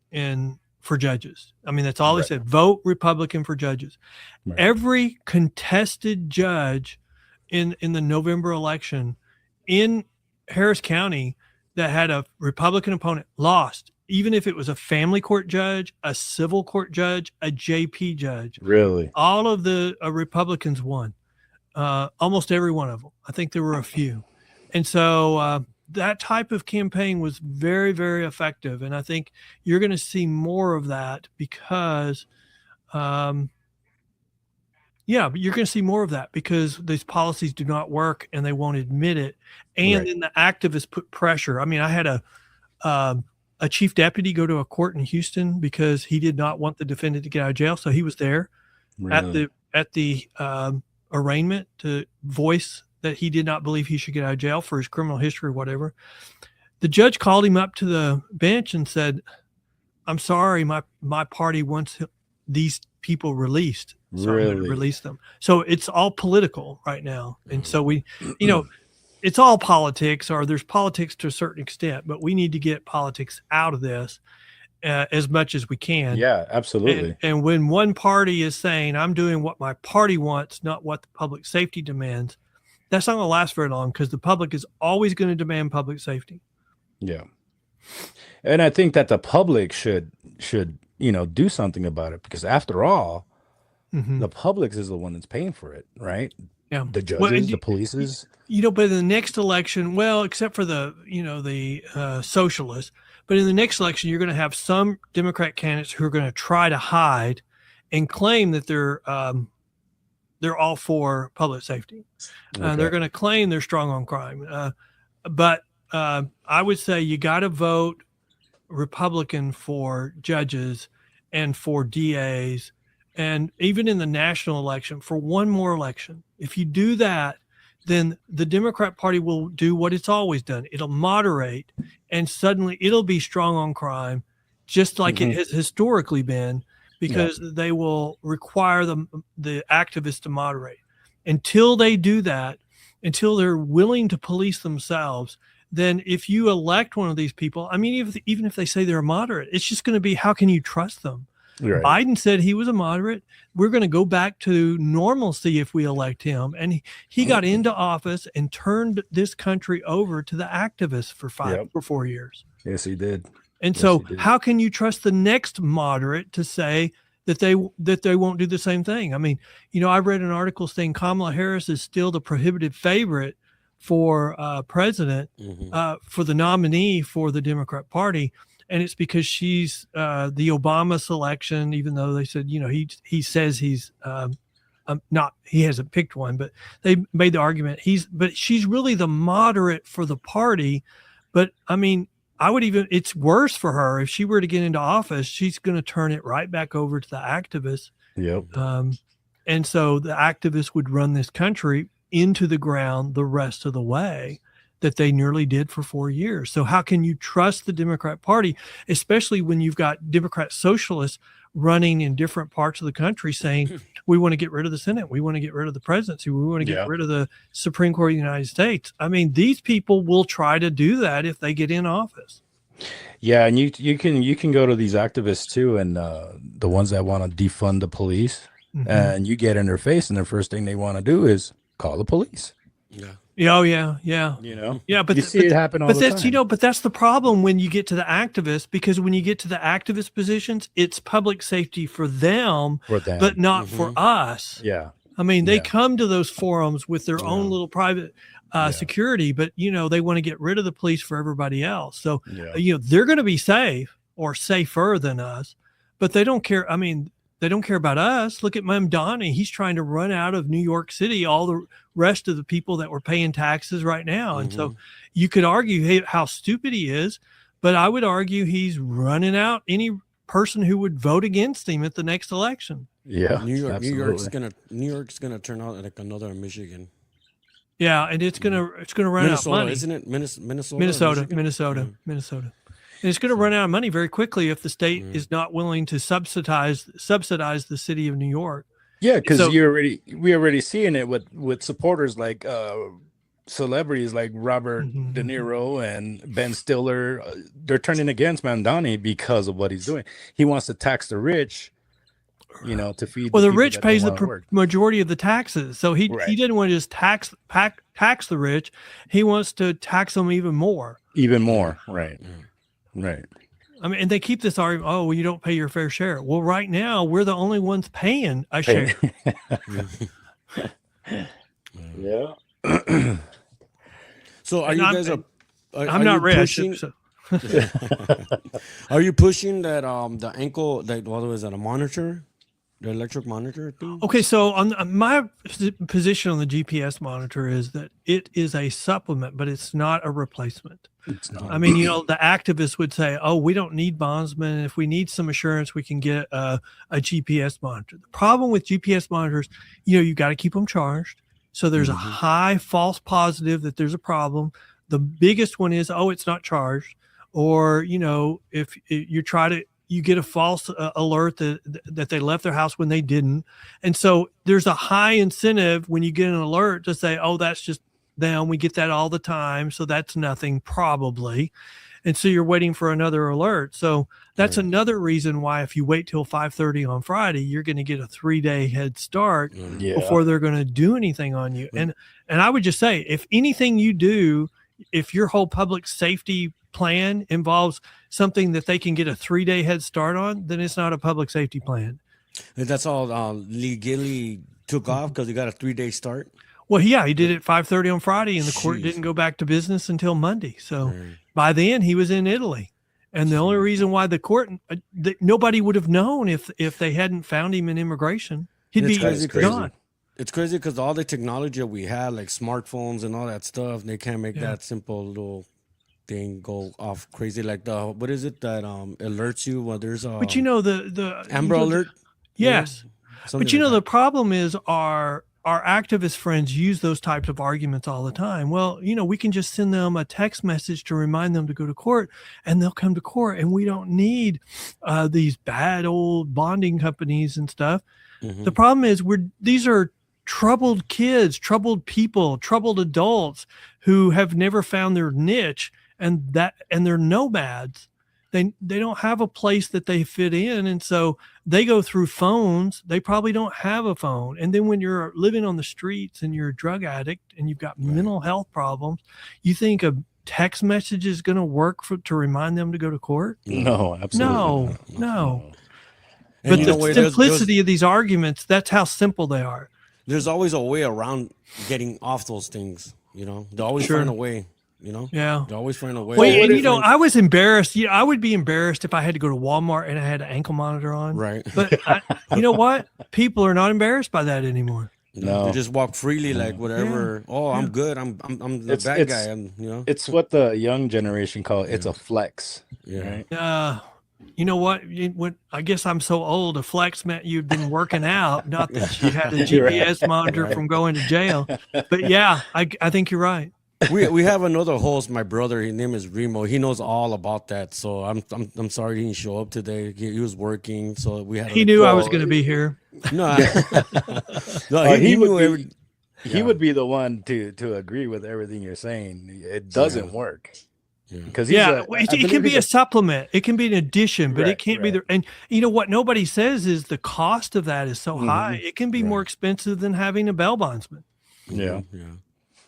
for judges. I mean, that's all they said, vote Republican for judges. Right. Every contested judge in the November election in Harris County that had a Republican opponent lost, even if it was a family court judge, a civil court judge, a JP judge. Really? All of the Republicans won. Almost every one of them. I think there were a few. And so that type of campaign was very, very effective. And I think you're going to see more of that because, but you're going to see more of that because these policies do not work and they won't admit it. And then the activists put pressure. I mean, I had a chief deputy go to a court in Houston because he did not want the defendant to get out of jail. So he was there at the arraignment to voice that he did not believe he should get out of jail for his criminal history or whatever. The judge called him up to the bench and said, "I'm sorry, my party wants these people released. So I'm going to release them." So it's all political right now. And so we, it's all politics, or there's politics to a certain extent, but we need to get politics out of this as much as we can. Yeah, absolutely. And when one party is saying, I'm doing what my party wants, not what the public safety demands, that's not going to last very long because the public is always going to demand public safety. Yeah. And I think that the public should do something about it because after all, the public is the one that's paying for it, right? Yeah. The judges, the polices. But in the next election, well, except for the socialists, but in the next election, you're going to have some Democrat candidates who are going to try to hide and claim that they're all for public safety. They're going to claim they're strong on crime. But I would say you got to vote Republican for judges and for DAs, and even in the national election for one more election. If you do that, then the Democrat Party will do what it's always done. It'll moderate, and suddenly it'll be strong on crime, just like it has historically been, because they will require the activists to moderate. Until they do that, until they're willing to police themselves, then if you elect one of these people, I mean, even if they say they're moderate, it's just going to be, how can you trust them? Right. Biden said he was a moderate. We're going to go back to normalcy if we elect him. And he got into office and turned this country over to the activists for 4 years. Yes, he did. And so how can you trust the next moderate to say that they won't do the same thing? I mean, I read an article saying Kamala Harris is still the prohibitive favorite for president, for the nominee for the Democrat Party. And it's because she's the Obama selection, even though they said, he says he's not, he hasn't picked one, but they made the argument but she's really the moderate for the party. But I mean, it's worse for her. If she were to get into office, she's going to turn it right back over to the activists. Yep. And so the activists would run this country into the ground the rest of the way that they nearly did for 4 years. So how can you trust the Democrat Party, especially when you've got Democrat socialists running in different parts of the country saying, we want to get rid of the Senate, we want to get rid of the presidency, we want to get rid of the Supreme Court of the United States. I mean, these people will try to do that if they get in office. Yeah, and you can go to these activists too, and the ones that want to defund the police, and you get in their face, and the first thing they want to do is call the police. Yeah. Oh yeah. Yeah, but you see it happen all the time. But that's the problem when you get to the activists, because when you get to the activist positions, it's public safety for them, but not for us. Yeah. I mean, they come to those forums with their own little private security, but they want to get rid of the police for everybody else. So they're going to be safe or safer than us, but they don't care. I mean, they don't care about us. Look at Mamdani. He's trying to run out of New York City all the rest of the people that were paying taxes right now. And so you could argue how stupid he is, but I would argue he's running out any person who would vote against him at the next election. Yeah. New York's gonna turn out like another Michigan. Yeah, and it's gonna run out of money, isn't it? Minnesota. Minnesota. And it's going to run out of money very quickly if the state is not willing to subsidize the city of New York. Yeah, because we already seeing it with supporters like celebrities like Robert De Niro and Ben Stiller. They're turning against Mamdani because of what he's doing. He wants to tax the rich, to feed. Well, the rich pays the majority of the taxes, so he didn't want to just tax the rich. He wants to tax them even more. Right. Right. I mean, and they keep this argument, well, you don't pay your fair share. Well, right now, we're the only ones paying a share. Yeah. So are you guys I'm not rich. Are you pushing that the ankle, that what was that, a monitor? The electric monitor thing? Okay, so on my position on the GPS monitor is that it is a supplement, but it's not a replacement. It's not. I mean, the activists would say, oh, we don't need bondsmen. If we need some assurance, we can get a GPS monitor. The problem with GPS monitors, you got to keep them charged. So there's a high false positive that there's a problem. The biggest one is, oh, it's not charged. Or, if you get a false alert that they left their house when they didn't. And so there's a high incentive when you get an alert to say, oh, that's just them. We get that all the time. So that's nothing probably. And so you're waiting for another alert. So that's another reason why if you wait till 5:30 on Friday, you're going to get a 3-day head start before they're going to do anything on you. And I would just say, if anything you do, if your whole public safety plan involves something that they can get a 3-day head start on, then it's not a public safety plan. That's all legally took off because he got a 3-day start. Well, yeah, he did it 5:30 on Friday, and the court didn't go back to business until Monday. So by then he was in Italy. And the only reason why the court, nobody would have known if they hadn't found him in immigration. He'd be gone. It's crazy because all the technology that we had, like smartphones and all that stuff, they can't make that simple little thing go off crazy. Like what is it that alerts you when there's a but the Amber Alert? Yes. But the problem is our activist friends use those types of arguments all the time. Well, we can just send them a text message to remind them to go to court, and they'll come to court, and we don't need these bad old bonding companies and stuff. The problem is these are troubled kids, troubled people, troubled adults who have never found their niche, and they're nomads. They don't have a place that they fit in, and so they go through phones. They probably don't have a phone. And then when you're living on the streets and you're a drug addict and you've got mental health problems, you think a text message is going to work to remind them to go to court? No, absolutely no. But the simplicity of these arguments, that's how simple they are. There's always a way around getting off those things. You know, they always Sure. find a way. You know, Yeah. they always find a way. Well, Well, and what you know, if- I was embarrassed. Yeah, I would be embarrassed if I had to go to Walmart and I had an ankle monitor on. Right. But you know what? People are not embarrassed by that anymore. No. They just walk freely, like whatever. Oh, I'm good. I'm the It's- bad it's- guy. I'm, you know. It's what the young generation call it's a flex. Yeah. Right? You know what? I guess I'm so old. A flex meant you'd been working out, not that you had a You're GPS monitor from going to jail. But yeah, I think you're right. we have another host, my brother. His name is Remo. He knows all about that. So I'm sorry he didn't show up today. He was working, so we had. He knew I was going to be here. No, no, He knew would every. be, he would be the one to agree with everything you're saying. It doesn't work. Yeah. Because It can be a supplement. It can be an addition, but it Right, can't be right. the. And you know what? Nobody says is the cost of that is so Mhm. high. It can be more expensive than having a bail bondsman. Yeah. Yeah.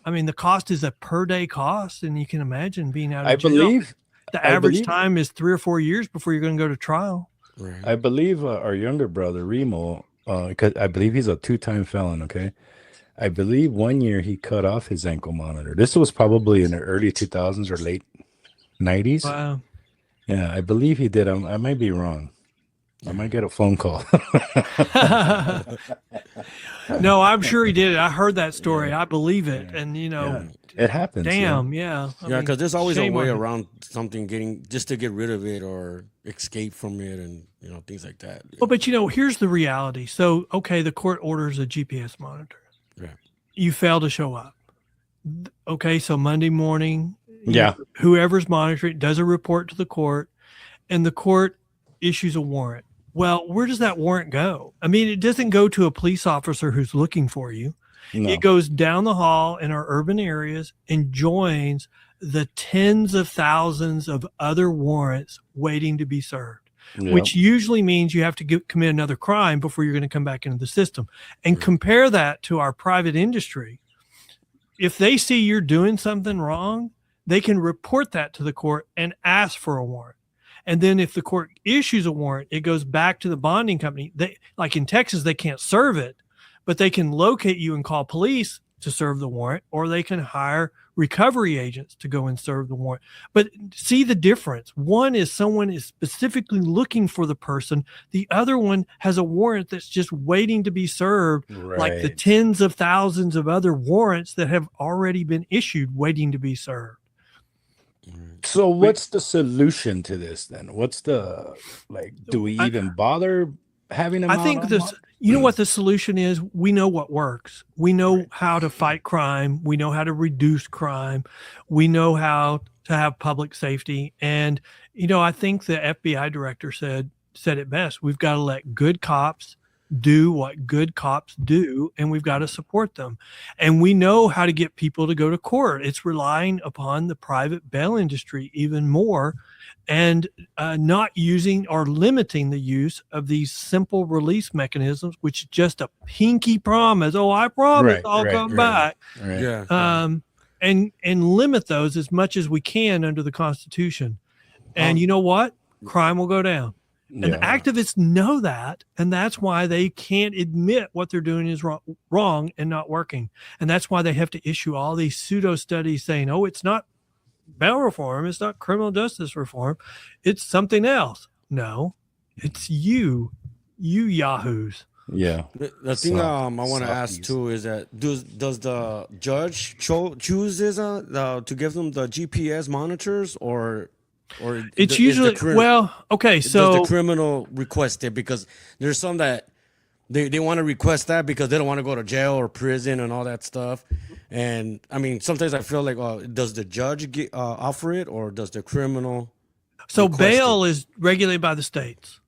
I mean, the cost is a per day cost, and you can imagine being out of I jail. believe The I average believe- time is 3 or 4 years before you're going to go to trial. Right. I believe our younger brother Remo, because I believe he's a 2-time felon. Okay, I believe 1 year he cut off his ankle monitor. This was probably in the early 2000s or late 90s. Wow. Yeah, I believe he did. I might be wrong. I might get a phone call. No, I'm sure he did it. I heard that story. I believe it. And you know, It happens. damn, yeah. I Yeah, mean, because there's always a shame way on him. around something getting just to get rid of it or escape from it, and you know things like that. Well, but you know, here's the reality. So, okay, the court orders a GPS monitor. Right. You fail to show up. Okay, so Monday morning, Yeah. whoever's monitoring does a report to the court, and the court issues a warrant. Well, where does that warrant go? I mean, it doesn't go to a police officer who's looking for you. No. It goes down the hall in our urban areas and joins the tens of thousands of other warrants waiting to be served, Yeah. which usually means you have to commit another crime before you're going to come back into the system. And compare that to our private industry. If they see you're doing something wrong, they can report that to the court and ask for a warrant. And then if the court issues a warrant, it goes back to the bonding company. They, like in Texas, they can't serve it, but they can locate you and call police to serve the warrant, or they can hire recovery agents to go and serve the warrant. But see the difference. One is someone is specifically looking for the person. The other one has a warrant that's just waiting to be served, like the Right. tens of thousands of other warrants that have already been issued waiting to be served. So what's the solution to this then? What's the do we even bother having them I out think on this, mon- you know what the solution is? We know what works. We know how to fight crime. We know how to reduce crime. We know how to have public safety. And, you know, I think the FBI director said it best. We've got to let good cops do what good cops do, and we've got to support them. And we know how to get people to go to court. It's relying upon the private bail industry even more, and not using or limiting the use of these simple release mechanisms, which is just a pinky promise. Oh, I promise Right, I'll right, come right. back. Right. Yeah. And limit those as much as we can under the Constitution. And you know what? Crime will go down. And Yeah. activists know that, and that's why they can't admit what they're doing is wrong and not working. And that's why they have to issue all these pseudo studies saying, oh, it's not bail reform, it's not criminal justice reform, it's something else. No, it's you yahoos. Yeah. The thing I want to ask Softies. too is that does the judge chooses to give them the GPS monitors or It's is usually okay. does So the criminal request it? Because there's some that they want to request that because they don't want to go to jail or prison and all that stuff. And I mean, sometimes I feel like, does the judge offer it or does the criminal? request bail is regulated by the states.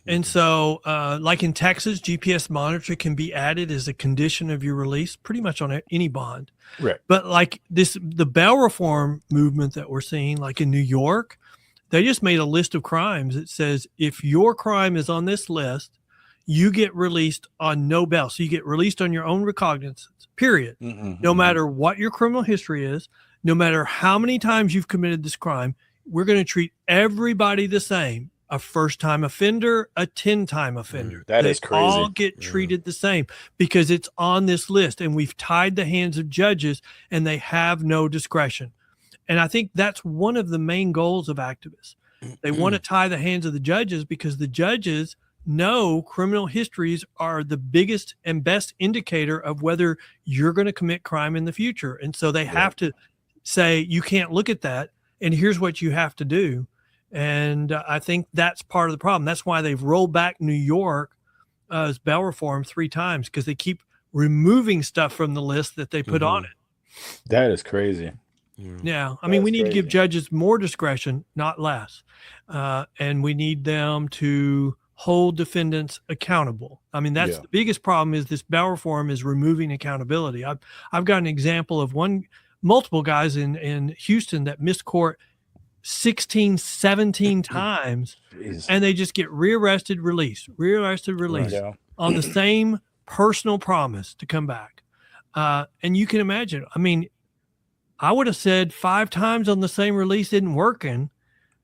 And so, like in Texas, GPS monitoring can be added as a condition of your release, pretty much on any bond. Right. But like the bail reform movement that we're seeing, like in New York, they just made a list of crimes that says if your crime is on this list, you get released on no bail. So you get released on your own recognizance, period. No matter what your criminal history is, no matter how many times you've committed this crime, we're going to treat everybody the same. a first-time offender, a 10-time offender. That They is crazy. all get treated the same because it's on this list, and we've tied the hands of judges, and they have no discretion. And I think that's one of the main goals of activists. They want to tie the hands of the judges because the judges know criminal histories are the biggest and best indicator of whether you're going to commit crime in the future. And so they have to say, you can't look at that, and here's what you have to do. And I think that's part of the problem. That's why they've rolled back New York as bail reform 3 times, because they keep removing stuff from the list that they put on it. That is crazy. Yeah. I mean, we need to give judges more discretion, not less. And we need them to hold defendants accountable. I mean, that's the biggest problem is this bail reform is removing accountability. I've got an example of multiple guys in Houston that missed court 16, 17 times, and they just get rearrested, released on the same personal promise to come back. And you can imagine, I mean, I would have said 5 times on the same release isn't working,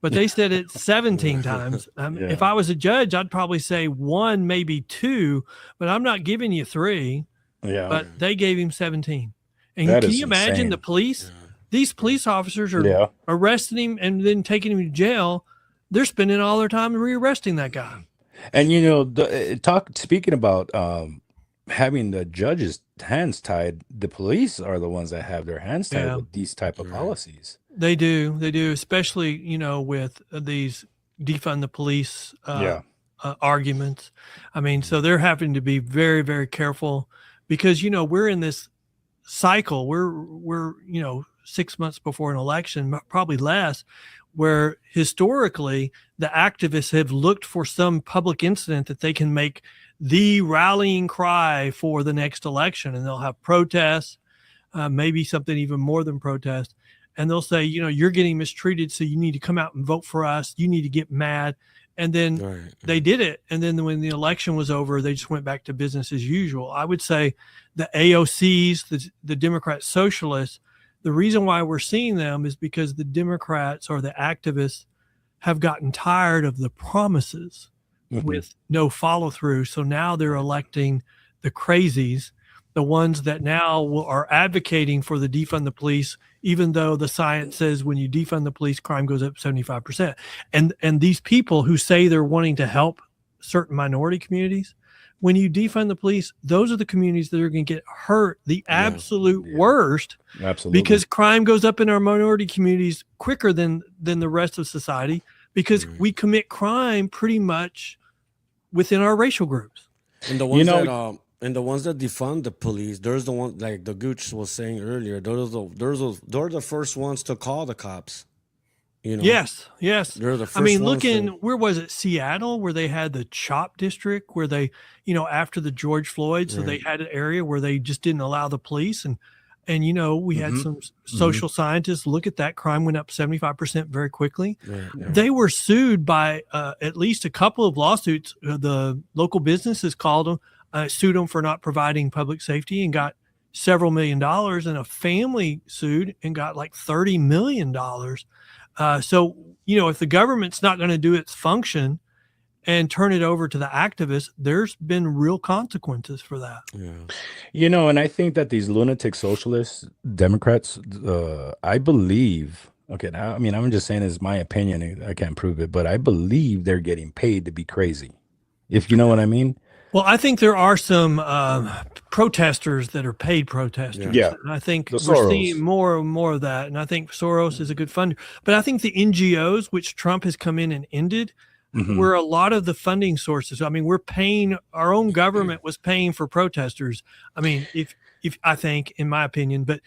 but they said it 17 times. If I was a judge, I'd probably say 1, maybe 2, but I'm not giving you 3. Yeah. But they gave him 17. And That can is you imagine insane. the police? These police officers are arresting him and then taking him to jail. They're spending all their time rearresting that guy. And speaking about having the judges' hands tied, the police are the ones that have their hands tied with these type of policies. They do, especially, with these defund the police arguments. I mean, so they're having to be very, very careful because, we're in this cycle. We're 6 months before an election, probably less, where historically the activists have looked for some public incident that they can make the rallying cry for the next election. And they'll have protests, maybe something even more than protests. And they'll say, you're getting mistreated, so you need to come out and vote for us. You need to get mad. And then they did it. And then when the election was over, they just went back to business as usual. I would say the AOCs, the Democrat socialists, the reason why we're seeing them is because the Democrats or the activists have gotten tired of the promises with no follow through. So now they're electing the crazies, the ones that now are advocating for the defund the police, even though the science says when you defund the police, crime goes up 75%. And these people who say they're wanting to help certain minority communities, when you defund the police, those are the communities that are going to get hurt the absolute worst. Absolutely. Because crime goes up in our minority communities quicker than the rest of society, because we commit crime pretty much within our racial groups. And the ones the ones that defund the police, there's the one like the Gooch was saying earlier. They're the first ones to call the cops. Yes. They're the first. I mean, ones where was it? Seattle, where they had the CHOP district, where they, after the George Floyd, so they had an area where they just didn't allow the police, and we had some social scientists look at that. Crime went up 75% very quickly. They were sued by at least a couple of lawsuits. The local businesses called them, sued them for not providing public safety and got several $1 million, and a family sued and got like $30 million. So, if the government's not going to do its function and turn it over to the activists, there's been real consequences for that. And I think that these lunatic socialists, Democrats, I believe, I'm just saying it's my opinion. I can't prove it, but I believe they're getting paid to be crazy. If you know what I mean? Well, I think there are some protesters that are paid protesters. Yeah. And I think The we're Soros. seeing more and more of that. And I think Soros is a good funder. But I think the NGOs, which Trump has come in and ended, were a lot of the funding sources. I mean, we're paying, our own government was paying for protesters. I mean, if I think, in my opinion, but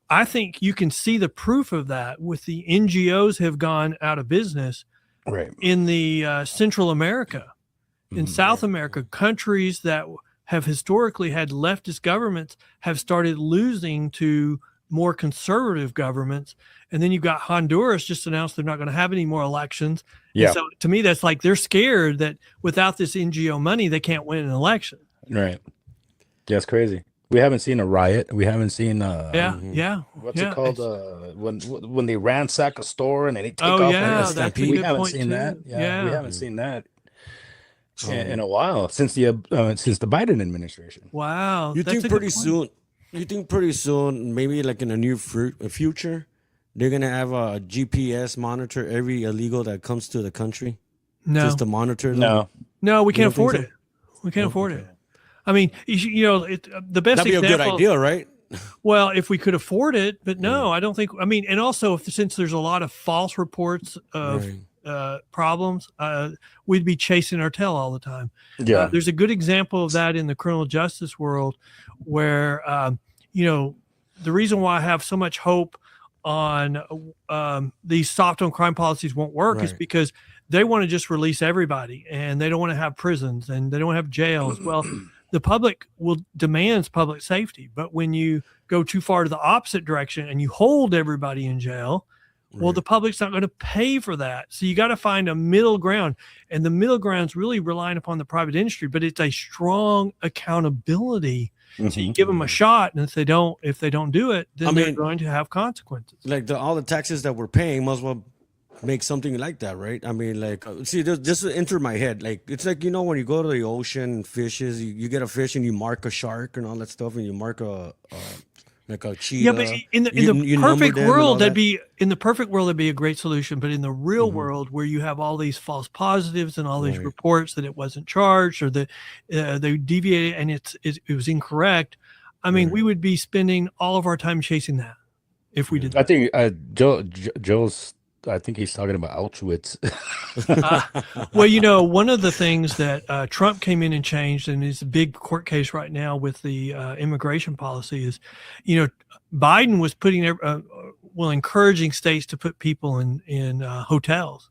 I think you can see the proof of that with the NGOs have gone out of business in the Central America. In South America, countries that have historically had leftist governments have started losing to more conservative governments. And then you've got Honduras just announced they're not going to have any more elections. And so to me, that's like they're scared that without this NGO money, they can't win an election. Right. Yeah, it's crazy. We haven't seen a riot. We haven't seen what's it called? When they ransack a store and they take off. That's a We good haven't point seen too. that. Yeah, we haven't seen that in Um, a while since the Biden administration. Wow, you that's think a pretty good point. soon? You think pretty soon, maybe like in a near future, they're gonna have a GPS monitor every illegal that comes to the country, No, just to monitor them. No, we You can't don't think afford so? it. We can't afford Okay. it. I mean, the best That'd be a good example. idea, right? Well, if we could afford it, but no, I don't think. I mean, and also since there's a lot of false reports of Right. problems, we'd be chasing our tail all the time. Yeah. There's a good example of that in the criminal justice world, where the reason why I have so much hope on these soft on crime policies won't work is Right. because they want to just release everybody, and they don't want to have prisons, and they don't want to have jails. Well, the public demands public safety, but when you go too far to the opposite direction and you hold everybody in jail, well, the public's not going to pay for that. So you got to find a middle ground, and the middle ground's really relying upon the private industry, but it's a strong accountability. So you give them a shot, and if they don't do it, then they're going to have consequences. Like all the taxes that we're paying, must well make something like that, right? I mean, like, see, this entered my head. Like, it's like, when you go to the ocean and fishes, you get a fish and you mark a shark and all that stuff, and you mark a like a cheetah. Yeah, but in the perfect world, that'd be a great solution. But in the real world, where you have all these false positives and all these reports that it wasn't charged or that they deviated and it was incorrect, I mean, we would be spending all of our time chasing that if we did that. I think Joe's. I think he's talking about Auschwitz. Well, one of the things that Trump came in and changed, and is a big court case right now with the immigration policy, is, Biden was encouraging states to put people in hotels.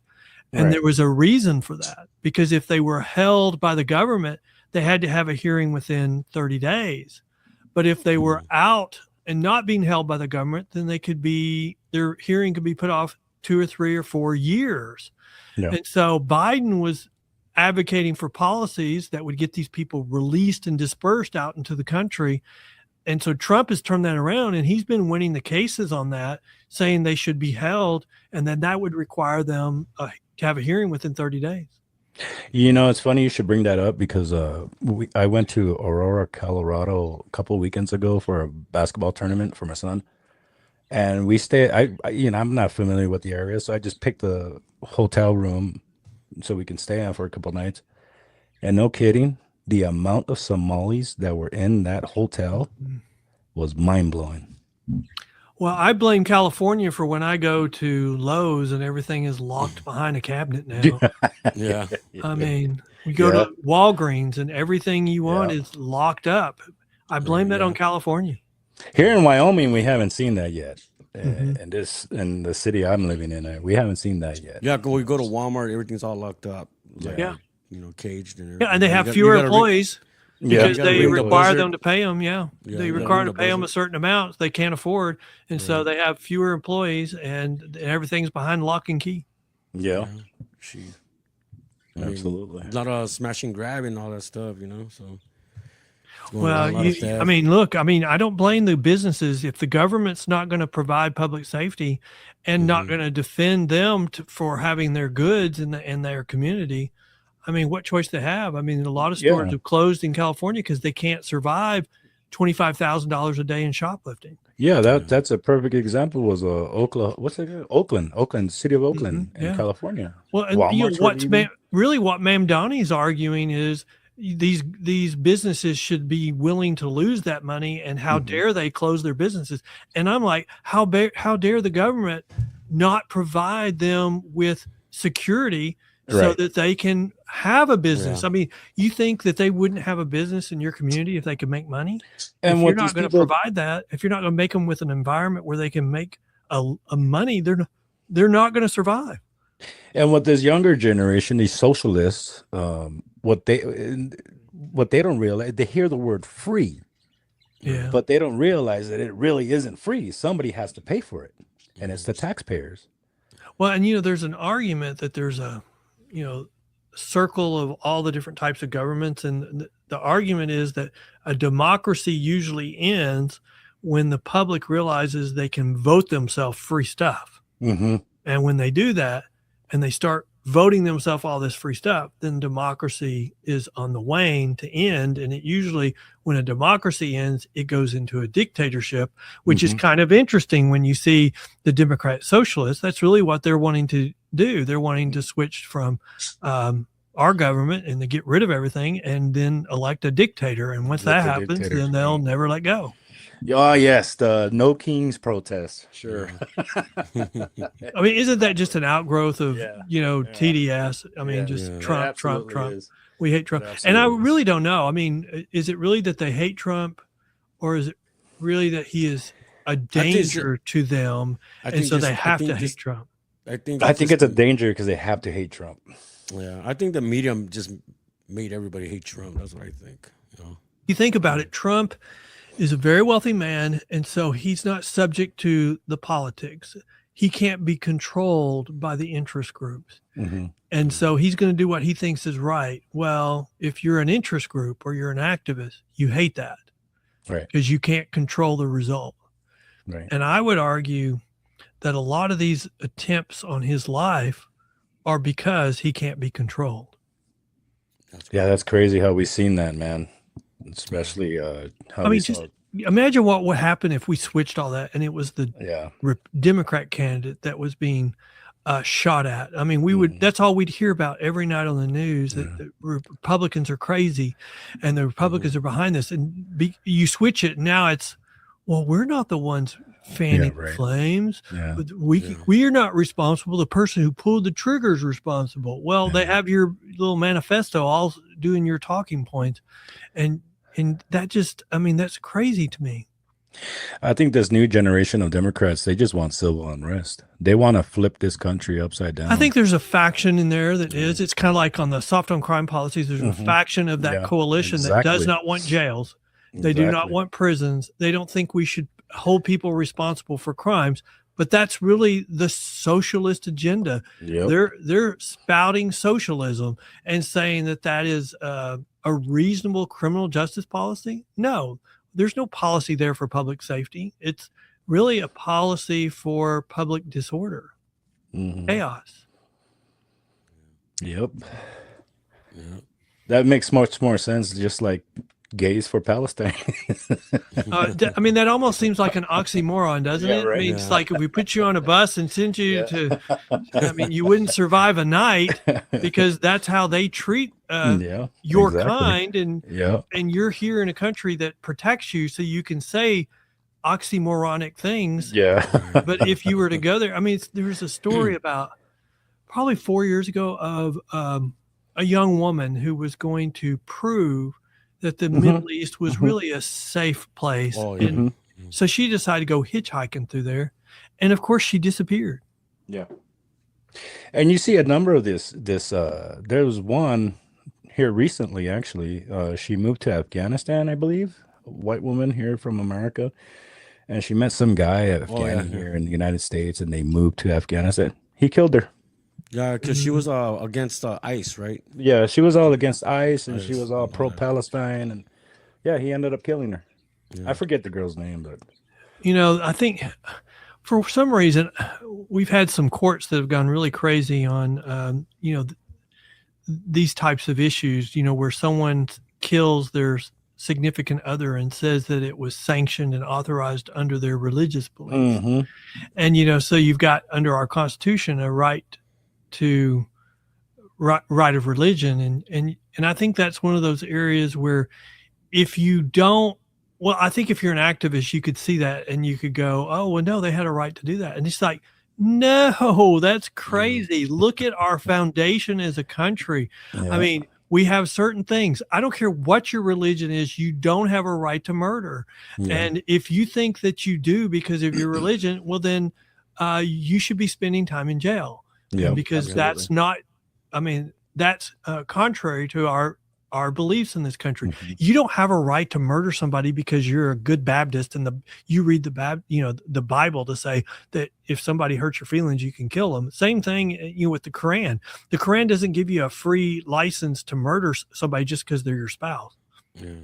And there was a reason for that, because if they were held by the government, they had to have a hearing within 30 days. But if they were out and not being held by the government, then their hearing could be put off 2 or 3 or 4 years. Yeah. And so Biden was advocating for policies that would get these people released and dispersed out into the country. And so Trump has turned that around, and he's been winning the cases on that, saying they should be held, and then that would require them to have a hearing within 30 days. It's funny you should bring that up, because I went to Aurora, Colorado a couple of weekends ago for a basketball tournament for my son. And we stayed. I'm not familiar with the area, so I just picked the hotel room so we can stay on for a couple of nights. And no kidding, the amount of Somalis that were in that hotel was mind blowing. Well, I blame California for when I go to Lowe's and everything is locked behind a cabinet now. Yeah. I mean, we go to Walgreens and everything you want is locked up. I blame that on California. Here in Wyoming, we haven't seen that yet. In the city I'm living in, we haven't seen that yet. Yeah, when we go to Walmart, everything's all locked up. Like, caged and everything. Yeah, and they have fewer employees because they require them to pay them. They require them to pay them a certain amount they can't afford, and so they have fewer employees, and everything's behind lock and key. Yeah, absolutely. A lot of smash and grab and all that stuff, so. Well, I don't blame the businesses. If the government's not going to provide public safety and not going to defend them for having their goods in their community, I mean, what choice they have? I mean, a lot of stores have closed in California because they can't survive $25,000 a day in shoppifting. Yeah, that's a perfect example. Was Oakland? What's it called? Oakland, city of Oakland, in California. Well, and what Mamdani's arguing is, these businesses should be willing to lose that money, and how dare they close their businesses? And I'm like, how dare the government not provide them with security so that they can have a business? I mean, you think that they wouldn't have a business in your community if they could make money? And if you're not going to provide that, if you're not going to make them with an environment where they can make a money, they're not going to survive. And with this younger generation, these socialists, what they don't realize, they hear the word free, but they don't realize that it really isn't free. Somebody has to pay for it, and it's the taxpayers. Well, and there's an argument that there's circle of all the different types of governments. And the argument is that a democracy usually ends when the public realizes they can vote themselves free stuff. Mm-hmm. And when they do that and they start voting themselves all this free stuff, then democracy is on the wane to end. And it usually, when a democracy ends, it goes into a dictatorship, which is kind of interesting when you see the Democrat socialists. That's really what they're wanting to do. They're wanting to switch from our government and to get rid of everything and then elect a dictator. And once that happens, then they'll never let go. Oh, yes. The No Kings protest. Sure. I mean, isn't that just an outgrowth of, TDS? I mean, just Trump. Is. We hate Trump. And I really don't know. I mean, is it really that they hate Trump, or is it really that he is a danger to them, and so they have to hate Trump? I think it's a danger because they have to hate Trump. Yeah, I think the media just made everybody hate Trump. That's what I think. You think about it, Trump is a very wealthy man, and so he's not subject to the politics. He can't be controlled by the interest groups. Mm-hmm. And so he's going to do what he thinks is right. Well, if you're an interest group or you're an activist, you hate that. Right. Because you can't control the result. Right. And I would argue that a lot of these attempts on his life are because he can't be controlled. That's crazy how we've seen that, man. Especially how just imagine what would happen if we switched all that and it was the Democrat candidate that was being shot at. I mean, that's all we'd hear about every night on the news, that the Republicans are crazy and the Republicans are behind this. And you switch it, now it's, well, we're not the ones fanning the flames. Yeah. We are not responsible. The person who pulled the trigger is responsible. Well, they have your little manifesto all doing your talking points. And that just, that's crazy to me. I think this new generation of Democrats, they just want civil unrest. They want to flip this country upside down. I think there's a faction in there that is. It's kind of like on the soft on crime policies. There's a faction of that coalition that does not want jails. They do not want prisons. They don't think we should hold people responsible for crimes. But that's really the socialist agenda. Yep. They're spouting socialism and saying that is a reasonable criminal justice policy. No, there's no policy there for public safety. It's really a policy for public disorder, chaos. Yep. That makes much more sense. Just like gays for Palestine. That almost seems like an oxymoron, doesn't it? Right. It's like if we put you on a bus and sent you to, you wouldn't survive a night because that's how they treat your kind. And you're here in a country that protects you so you can say oxymoronic things. Yeah. But if you were to go there, there's a story about probably 4 years ago of a young woman who was going to prove that the Middle East was really a safe place. And so she decided to go hitchhiking through there. And of course she disappeared. Yeah. And you see a number of this, there was one here recently, actually. She moved to Afghanistan, I believe, a white woman here from America. And she met some guy, Afghani here in the United States, and they moved to Afghanistan. He killed her. Yeah, because she was against ICE, right? Yeah, she was all against ICE, and she was all pro-Palestine, and he ended up killing her. I forget the girl's name, but I think for some reason we've had some courts that have gone really crazy on these types of issues. Where someone kills their significant other and says that it was sanctioned and authorized under their religious beliefs, and so you've got under our Constitution a right to right of religion. And I think that's one of those areas where if you don't, I think if you're an activist, you could see that and you could go, oh, well, no, they had a right to do that. And it's like, no, that's crazy. Look at our foundation as a country. Yeah. We have certain things. I don't care what your religion is. You don't have a right to murder. Yeah. And if you think that you do because of your religion, well, then you should be spending time in jail. Yeah, because that's not, that's contrary to our our beliefs in this country. Mm-hmm. You don't have a right to murder somebody because you're a good Baptist and you read the Bible to say that if somebody hurts your feelings, you can kill them. Same thing, with the Quran. The Quran doesn't give you a free license to murder somebody just because they're your spouse. Yeah.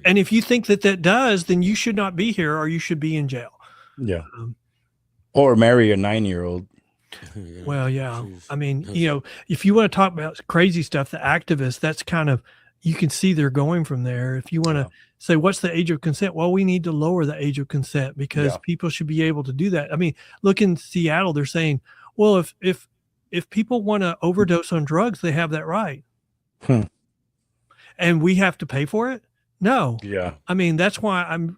And if you think that does, then you should not be here, or you should be in jail. Yeah. Or marry a 9-year-old. Yeah. Well, yeah. Jeez. I mean, if you want to talk about crazy stuff, the activists, that's kind of, you can see they're going from there. If you want to say, what's the age of consent? Well, we need to lower the age of consent because people should be able to do that. I mean, look in Seattle, they're saying, well, if people want to overdose on drugs, they have that right. And we have to pay for it? No. Yeah. I mean, that's why I'm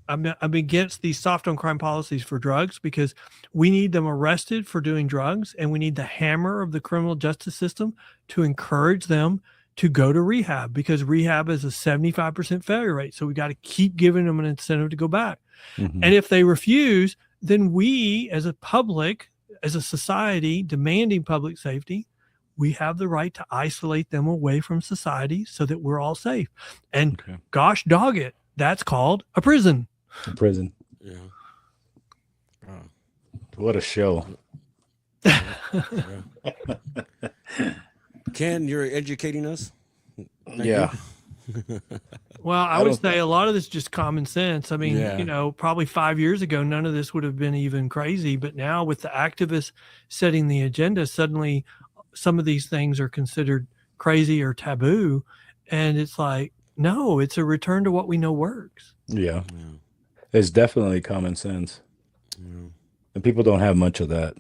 against these soft on crime policies for drugs, because we need them arrested for doing drugs, and we need the hammer of the criminal justice system to encourage them to go to rehab, because rehab is a 75% failure rate. So we got to keep giving them an incentive to go back. Mm-hmm. And if they refuse, then we as a public, as a society demanding public safety, we have the right to isolate them away from society so that we're all safe. And gosh dog it, that's called a prison. A prison. Yeah. What a show. Ken, you're educating us. Yeah. Well, I would say a lot of this is just common sense. I mean, probably 5 years ago, none of this would have been even crazy. But now with the activists setting the agenda, suddenly some of these things are considered crazy or taboo. And it's like, no, it's a return to what we know works. Yeah. It's definitely common sense. Yeah. And people don't have much of that.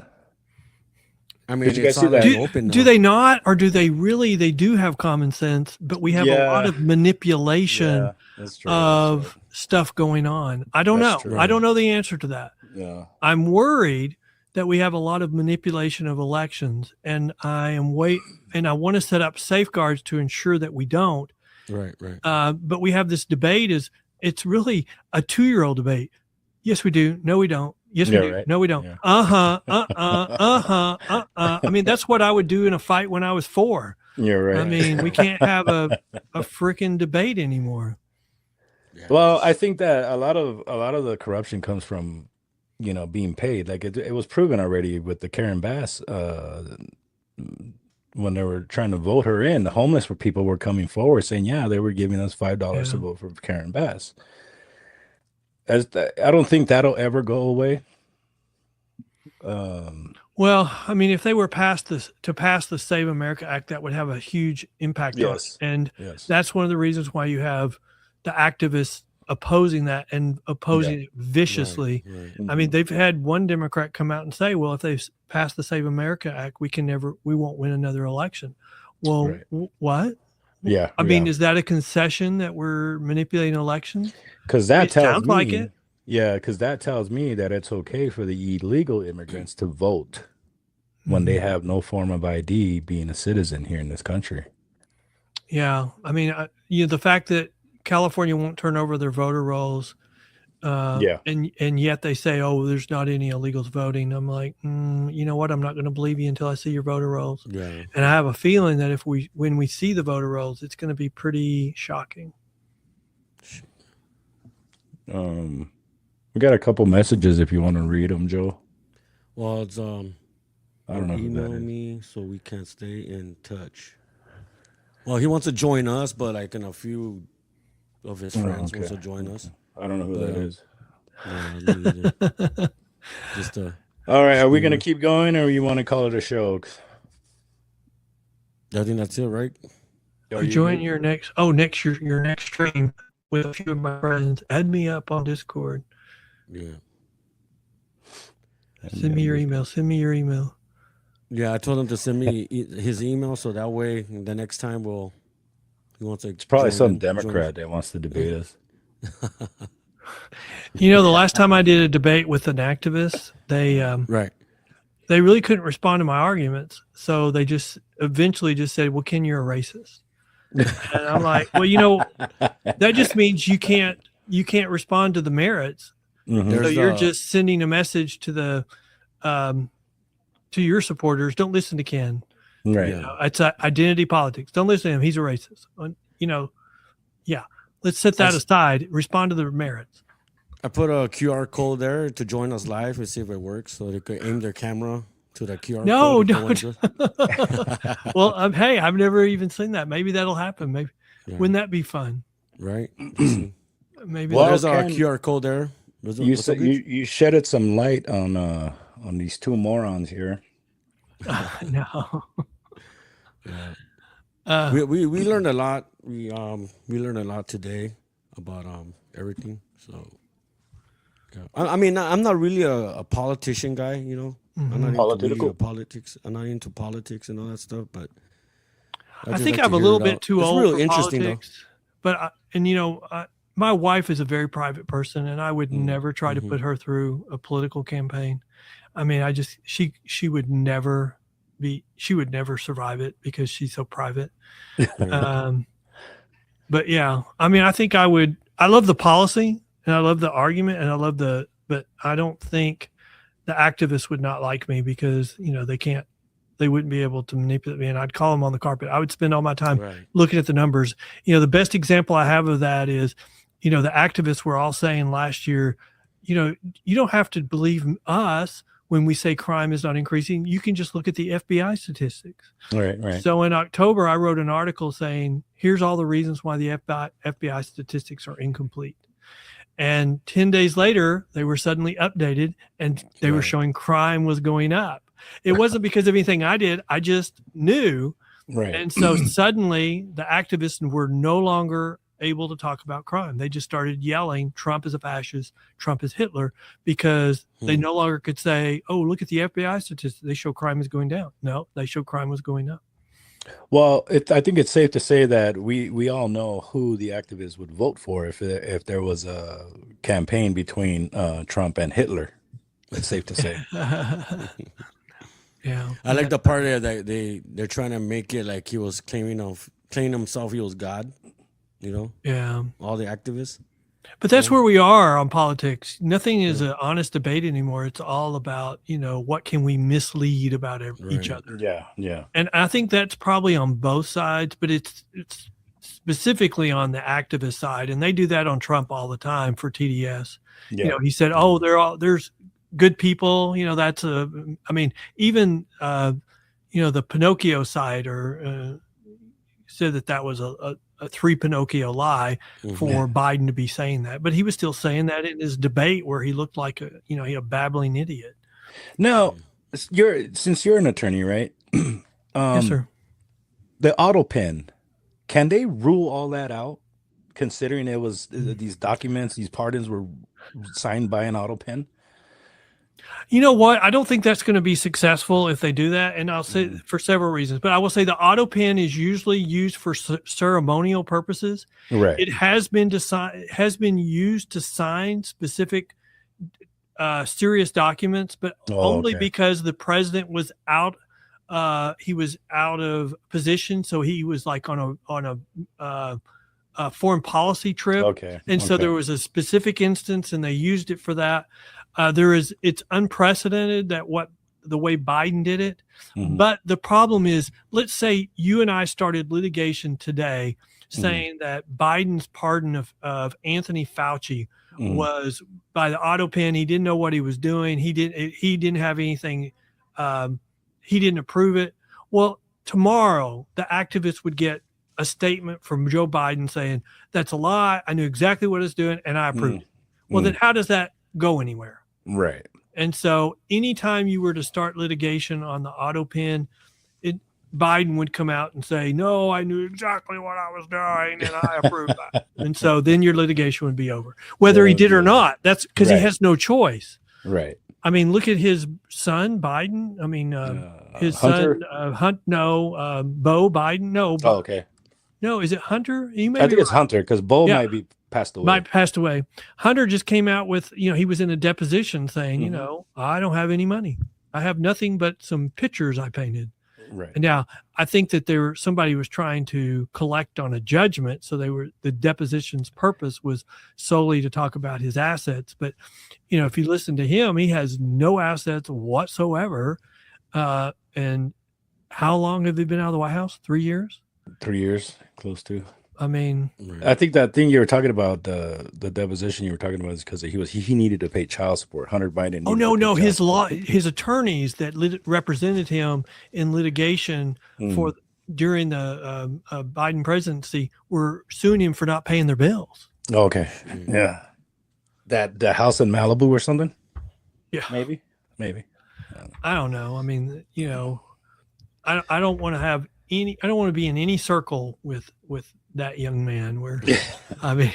I mean, Did you guys it's see that? open. Do they not, or do they really? They do have common sense, but we have a lot of manipulation that's true. of stuff going on. I don't That's know. true. I don't know the answer to that. Yeah. I'm worried that we have a lot of manipulation of elections, and I want to set up safeguards to ensure that we don't. Right. But we have this debate. It's really a 2-year-old debate. Yes, we do. No, we don't. Yes, we do. Right. No, we don't. Yeah. I mean, that's what I would do in a fight when I was 4. You're right. I mean, we can't have a freaking debate anymore. Yeah. Well, I think that a lot of the corruption comes from, being paid. Like it was proven already with the Karen Bass, when they were trying to vote her in, the homeless people were coming forward saying, they were giving us $5 to vote for Karen Bass. I don't think that'll ever go away. Well, I mean, if they were pass the Save America Act, that would have a huge impact on it. And that's one of the reasons why you have the activists opposing that and opposing it viciously. Right. I mean, they've had one Democrat come out and say, well, if they pass the Save America Act, we won't win another election. Well, what? Yeah. I mean, is that a concession that we're manipulating elections? Because that tells me, like it. Yeah, because that tells me that it's okay for the illegal immigrants to vote when they have no form of ID being a citizen here in this country. Yeah. I mean, the fact that California won't turn over their voter rolls, and yet they say, oh, there's not any illegals voting. I'm like, you know what? I'm not going to believe you until I see your voter rolls. Yeah. And I have a feeling that when we see the voter rolls, it's going to be pretty shocking. We got a couple messages if you want to read them, Joe. Well, it's I don't know who that email is. me so we can stay in touch. Well, he wants to join us, but like in a few of his friends wants to join us. I don't know who that is. Yeah, just all right, are we gonna keep going, or you want to call it a show? I think that's it, right? Join your next stream with a few of my friends. Add me up on Discord. Yeah. Send me your email. Yeah, I told him to send me his email so that way the next time he wants to. It's probably some Democrat that wants to debate us. The last time I did a debate with an activist, they really couldn't respond to my arguments, so they just eventually just said, "Well, Ken, you're a racist." And I'm like, "Well, that just means you can't respond to the merits." Mm-hmm. So you're just sending a message to the to your supporters. Don't listen to Ken. Right. Yeah. It's identity politics. Don't listen to him. He's a racist. Yeah. Let's set that aside. Respond to the merits. I put a QR code there to join us live and see if it works, so they could aim their camera to the QR No, code. don't. Well, hey, I've never even seen that. Maybe that'll happen. Maybe wouldn't that be fun? Right. Maybe. Well, there's a QR code there. You said you shedded some light on these two morons here. No. Yeah. We learned a lot. We learned a lot today about everything. So yeah. I mean, I'm not really a politician guy, you know. I'm not into really politics. I'm not into politics and all that stuff, but I think I'm a little bit too old really for interesting, politics. But my wife is a very private person, and I would never try to put her through a political campaign. I mean, she would never survive it because she's so private. But yeah, I mean, I think I love the policy and I love the argument and but I don't think the activists would not like me because, they wouldn't be able to manipulate me, and I'd call them on the carpet. I would spend all my time looking at the numbers. The best example I have of that is, the activists were all saying last year, you don't have to believe us when we say crime is not increasing. You can just look at the FBI statistics. Right. So in October, I wrote an article saying, here's all the reasons why the FBI statistics are incomplete. And 10 days later, they were suddenly updated and they were showing crime was going up. It wasn't because of anything I did. I just knew. Right. And so suddenly the activists were no longer able to talk about crime. They just started yelling, Trump is a fascist, Trump is Hitler, because they no longer could say, oh, look at the FBI statistics. They show crime is going down. No, they show crime was going up. Well, I think it's safe to say that we all know who the activists would vote for if there was a campaign between Trump and Hitler. It's safe to say. Yeah, I like the part there that they're trying to make it like he was claiming himself he was God. Yeah. All the activists. But that's where we are on politics. Nothing is an honest debate anymore. It's all about, what can we mislead about each other. Yeah. And I think that's probably on both sides, but it's specifically on the activist side. And they do that on Trump all the time for TDS. Yeah. He said, oh, there's good people. Even the Pinocchio side said that was a 3 Pinocchio lie for Biden to be saying that, but he was still saying that in his debate where he looked like a babbling idiot. Now, since you're an attorney, right? Yes, sir. The auto pen, can they rule all that out? Considering it was these documents, these pardons were signed by an auto pen. You know what? I don't think that's going to be successful if they do that. And I'll say for several reasons, but I will say the auto pen is usually used for ceremonial purposes. Right. It has been used to sign specific serious documents, but only because the president was out. He was out of position. So he was like on a foreign policy trip. Okay. And so there was a specific instance and they used it for that. It's unprecedented that the way Biden did it. But the problem is, let's say you and I started litigation today saying that Biden's pardon of Anthony Fauci was by the auto pen. He didn't know what he was doing. He didn't have anything. He didn't approve it. Well, tomorrow the activists would get a statement from Joe Biden saying that's a lie. I knew exactly what I was doing and I approved it. Well, then how does that go anywhere? Right. And so anytime you were to start litigation on the auto pen, Biden would come out and say, no, I knew exactly what I was doing and I approved that. And so then your litigation would be over, whether he did or not. That's because he has no choice. Right. I mean, look at his son, Biden. I mean, his Hunter? son, Bo Biden. No. Oh, okay. No, is it Hunter? I think it's Hunter because Bo might be passed away. Passed away. Hunter just came out with, he was in a deposition saying, I don't have any money. I have nothing but some pictures I painted. Right. And now I think that somebody was trying to collect on a judgment. So the deposition's purpose was solely to talk about his assets. But, if you listen to him, he has no assets whatsoever. And how long have they been out of the White House? 3 years? 3 years, close to. I mean, I think that thing you were talking about, the deposition you were talking about, is because he needed to pay child support. Hunter Biden. oh needed no, to pay no, child his attorneys that represented him in litigation support. during the Biden presidency were suing him for not paying their bills. Okay. Yeah. That the house in Malibu or something? Yeah. Maybe. I don't know. I mean, you know, I don't want to have any. I don't want to be in any circle with that young man. Where, I mean,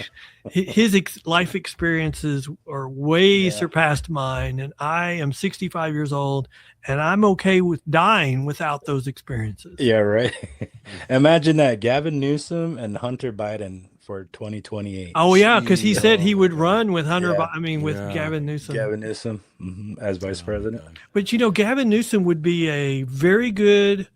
his life experiences are way surpassed mine, and I am 65 years old, and I'm okay with dying without those experiences. Yeah, right. Imagine that, Gavin Newsom and Hunter Biden for 2028. Oh yeah, because he said he would run with Hunter. Yeah. With Gavin Newsom. Gavin Newsom as vice president. But you know, Gavin Newsom would be a very good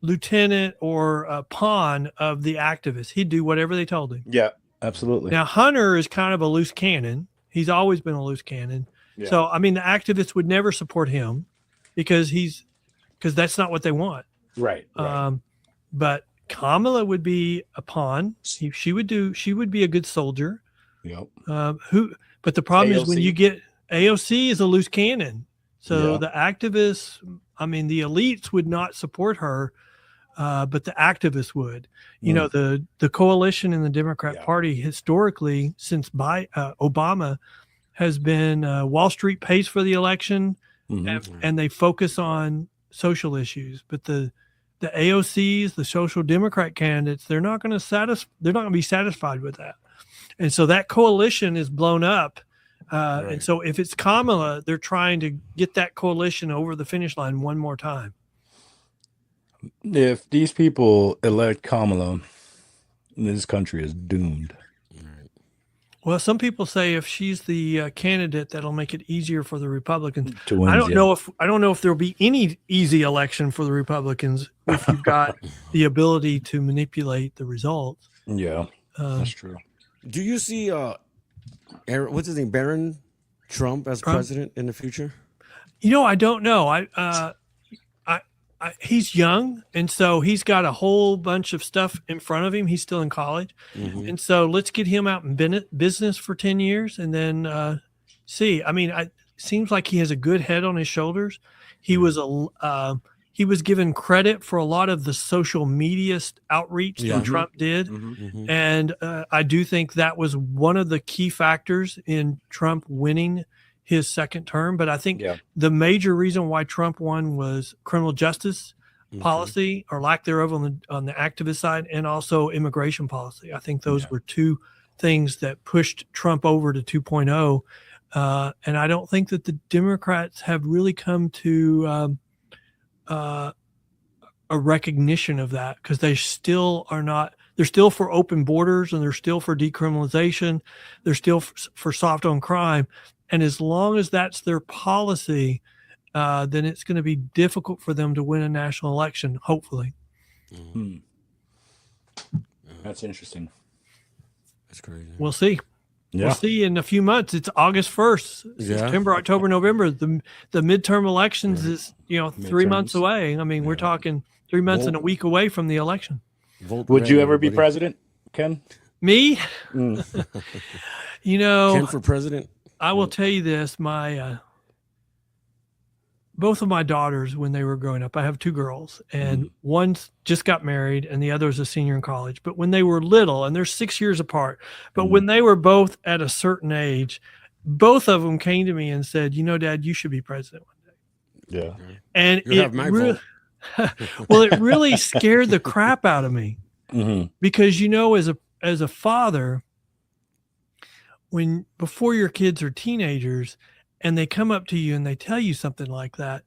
lieutenant or a pawn of the activists. He'd do whatever they told him. Yeah, absolutely. Now Hunter is kind of a loose cannon. He's always been a loose cannon. Yeah. So I mean, the activists would never support him because that's not what they want. Right. But Kamala would be a pawn. She would be a good soldier. Yep. But the problem is when you get AOC is a loose cannon. So the activists, I mean, the elites would not support her, but the activists would. You know, the coalition in the Democrat Party historically, since Obama, has been Wall Street pays for the election, and they focus on social issues. But the AOCs, the social democrat candidates, they're not going to be satisfied with that. And so that coalition is blown up. And so if it's Kamala, they're trying to get that coalition over the finish line one more time. If these people elect Kamala, this country is doomed. Well, some people say if she's the candidate, that'll make it easier for the Republicans To win. I don't know if there'll be any easy election for the Republicans if you've got the ability to manipulate the results. Yeah, that's true. Do you see what's his name, Barron Trump as president in the future? You know, I don't know. He's young, and so he's got a whole bunch of stuff in front of him. He's still in college, and so let's get him out in business for 10 years, and then see. I mean, it seems like he has a good head on his shoulders. He was given credit for a lot of the social media outreach that Trump did, and I do think that was one of the key factors in Trump winning his second term. But I think the major reason why Trump won was criminal justice policy or lack thereof on the activist side, and also immigration policy. I think those were two things that pushed Trump over to 2.0. And I don't think that the Democrats have really come to a recognition of that, because they still are not. They're still for open borders, and they're still for decriminalization. They're still for soft on crime. And as long as that's their policy, then it's going to be difficult for them to win a national election, hopefully. That's interesting. That's crazy. We'll see. Yeah. We'll see in a few months. It's August 1st, September, October, November. The midterm elections is, 3 months away. I mean, we're talking 3 months and a week away from the election. Would you ever be president, Ken? Me? Ken for president? I will tell you this, both of my daughters, when they were growing up, I have two girls, and one just got married and the other is a senior in college. But when they were little, and they're 6 years apart, but when they were both at a certain age, both of them came to me and said, Dad, you should be president one day. Yeah. And it really scared the crap out of me, because, as a father, before your kids are teenagers and they come up to you and they tell you something like that,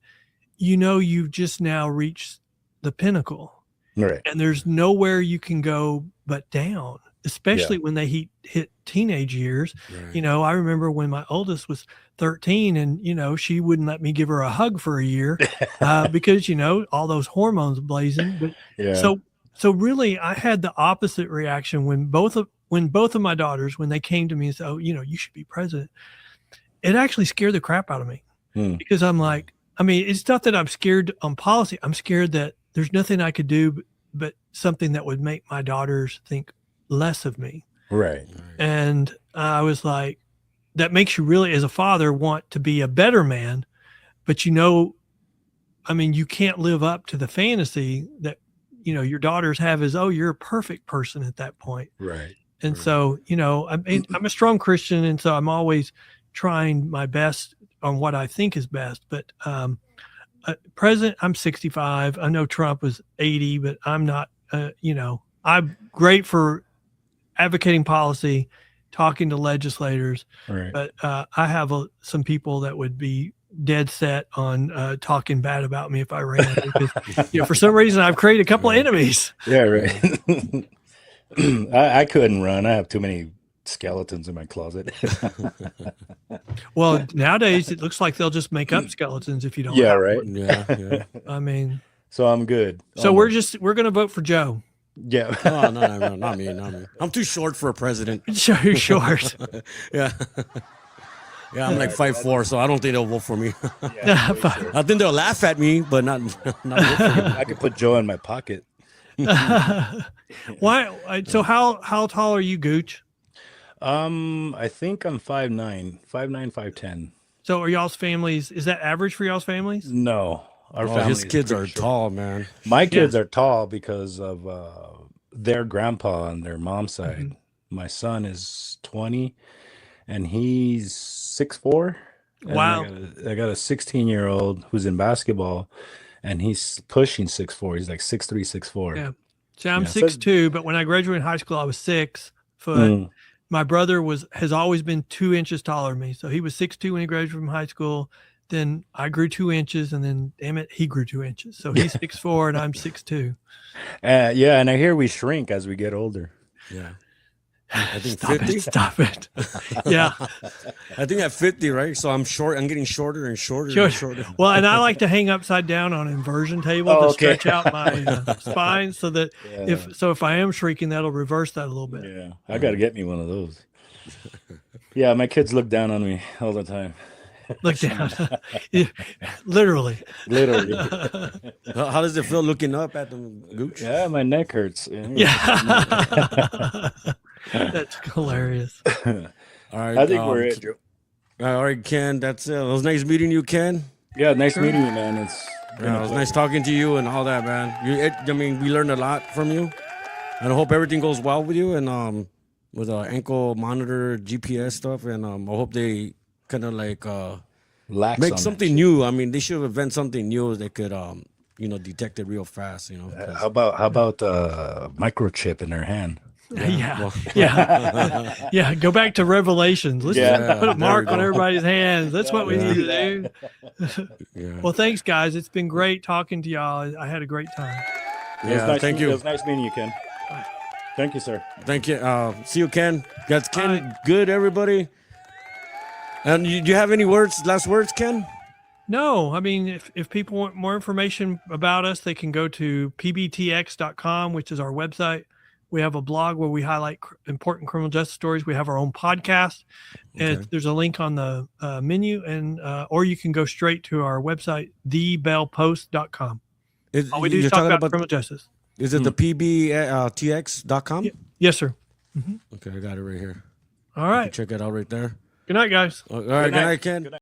you've just now reached the pinnacle, right? And there's nowhere you can go but down, especially when they hit teenage years. Right. I remember when my oldest was 13 and, she wouldn't let me give her a hug for a year because, all those hormones blazing. But so really I had the opposite reaction when both of my daughters, when they came to me and said, "Oh, you should be president," it actually scared the crap out of me, because I'm like, I mean, it's not that I'm scared on policy. I'm scared that there's nothing I could do but something that would make my daughters think less of me. Right. And I was like, that makes you really, as a father, want to be a better man. But, I mean, you can't live up to the fantasy that, your daughters have is, oh, you're a perfect person at that point. Right. And so, I'm a strong Christian. And so I'm always trying my best on what I think is best. But President, I'm 65. I know Trump was 80, but I'm not, I'm great for advocating policy, talking to legislators. Right. But I have some people that would be dead set on talking bad about me if I ran, because for some reason I've created a couple of enemies. Yeah, right. I couldn't run. I have too many skeletons in my closet. Well, nowadays it looks like they'll just make up skeletons if you don't. Yeah, have right. one. Yeah. I mean, So I'm good. so we're going to vote for Joe. Yeah. Oh, no, not me. I'm too short for a president. Sure, you're short. Yeah. Yeah, I'm like 5'4", so I don't think they'll vote for me. Yeah, for sure. I think they'll laugh at me, but not vote for me. I could put Joe in my pocket. Why? So how tall are you, Gooch? I think I'm 5'9", 5'10". So are y'all's families? Is that average for y'all's families? No, our Oh, family his is kids pretty are short. tall, man. My kids are tall because of their grandpa on their mom's side. Mm-hmm. My son is 20, and he's 6'4". And Wow. I got a 16-year-old who's in basketball, and he's pushing 6'4". He's like 6'3", 6'4". Yeah. So I'm Yeah, so- 6'2", but when I graduated high school, I was 6 foot. Mm. My brother has always been 2 inches taller than me. So he was 6'2" when he graduated from high school. Then I grew 2 inches, and then damn it, he grew 2 inches. So he's 6'4" and I'm 6'2". Yeah, and I hear we shrink as we get older. Yeah. I think Stop 50. it! Stop it! Yeah. I think at 50, right? So I'm short. I'm getting shorter and shorter Sure. and shorter. Well, and I like to hang upside down on an inversion table Oh, to okay. stretch out my spine, so that Yeah. if I am shrinking, that'll reverse that a little bit. Yeah, I got to get me one of those. Yeah, my kids look down on me all the time. Look down, literally. Literally. How does it feel looking up at the Gooch? Yeah, my neck hurts. Yeah, that's hilarious. All right. I think we're it, Joe. All right, Ken. That's it. It was nice meeting you, Ken. Yeah, nice meeting you, man. Yeah, it was nice talking to you and all that, man. I mean, we learned a lot from you, and I hope everything goes well with you and with ankle monitor, GPS stuff, and I hope they kind of like Lax make on something new. I mean, they should invent something new they could detect it real fast. 'Cause- How about microchip in their hand? Yeah, yeah. Go back to Revelations. Let's Yeah, put a there mark we on go. everybody's hands. That's what we Yeah. need to do. Yeah. Well, thanks, guys. It's been great talking to y'all. I had a great time. It was Yeah, nice thank meeting- you. It was nice meeting you, Ken. Thank you, sir. Thank you. See you, Ken. That's Ken. Bye. Good, everybody. And do you have any last words, Ken? No, I mean, if people want more information about us, they can go to pbtx.com, which is our website. We have a blog where we highlight important criminal justice stories. We have our own podcast. And Okay. there's a link on the menu, and or you can go straight to our website, thebellpost.com. All we do is You're talk talking about criminal justice. is it the pbtx.com? Yeah. Yes, sir. Okay, I got it right here. All right. Check it out right there. Good night, guys. All right, good night, Ken. Good night.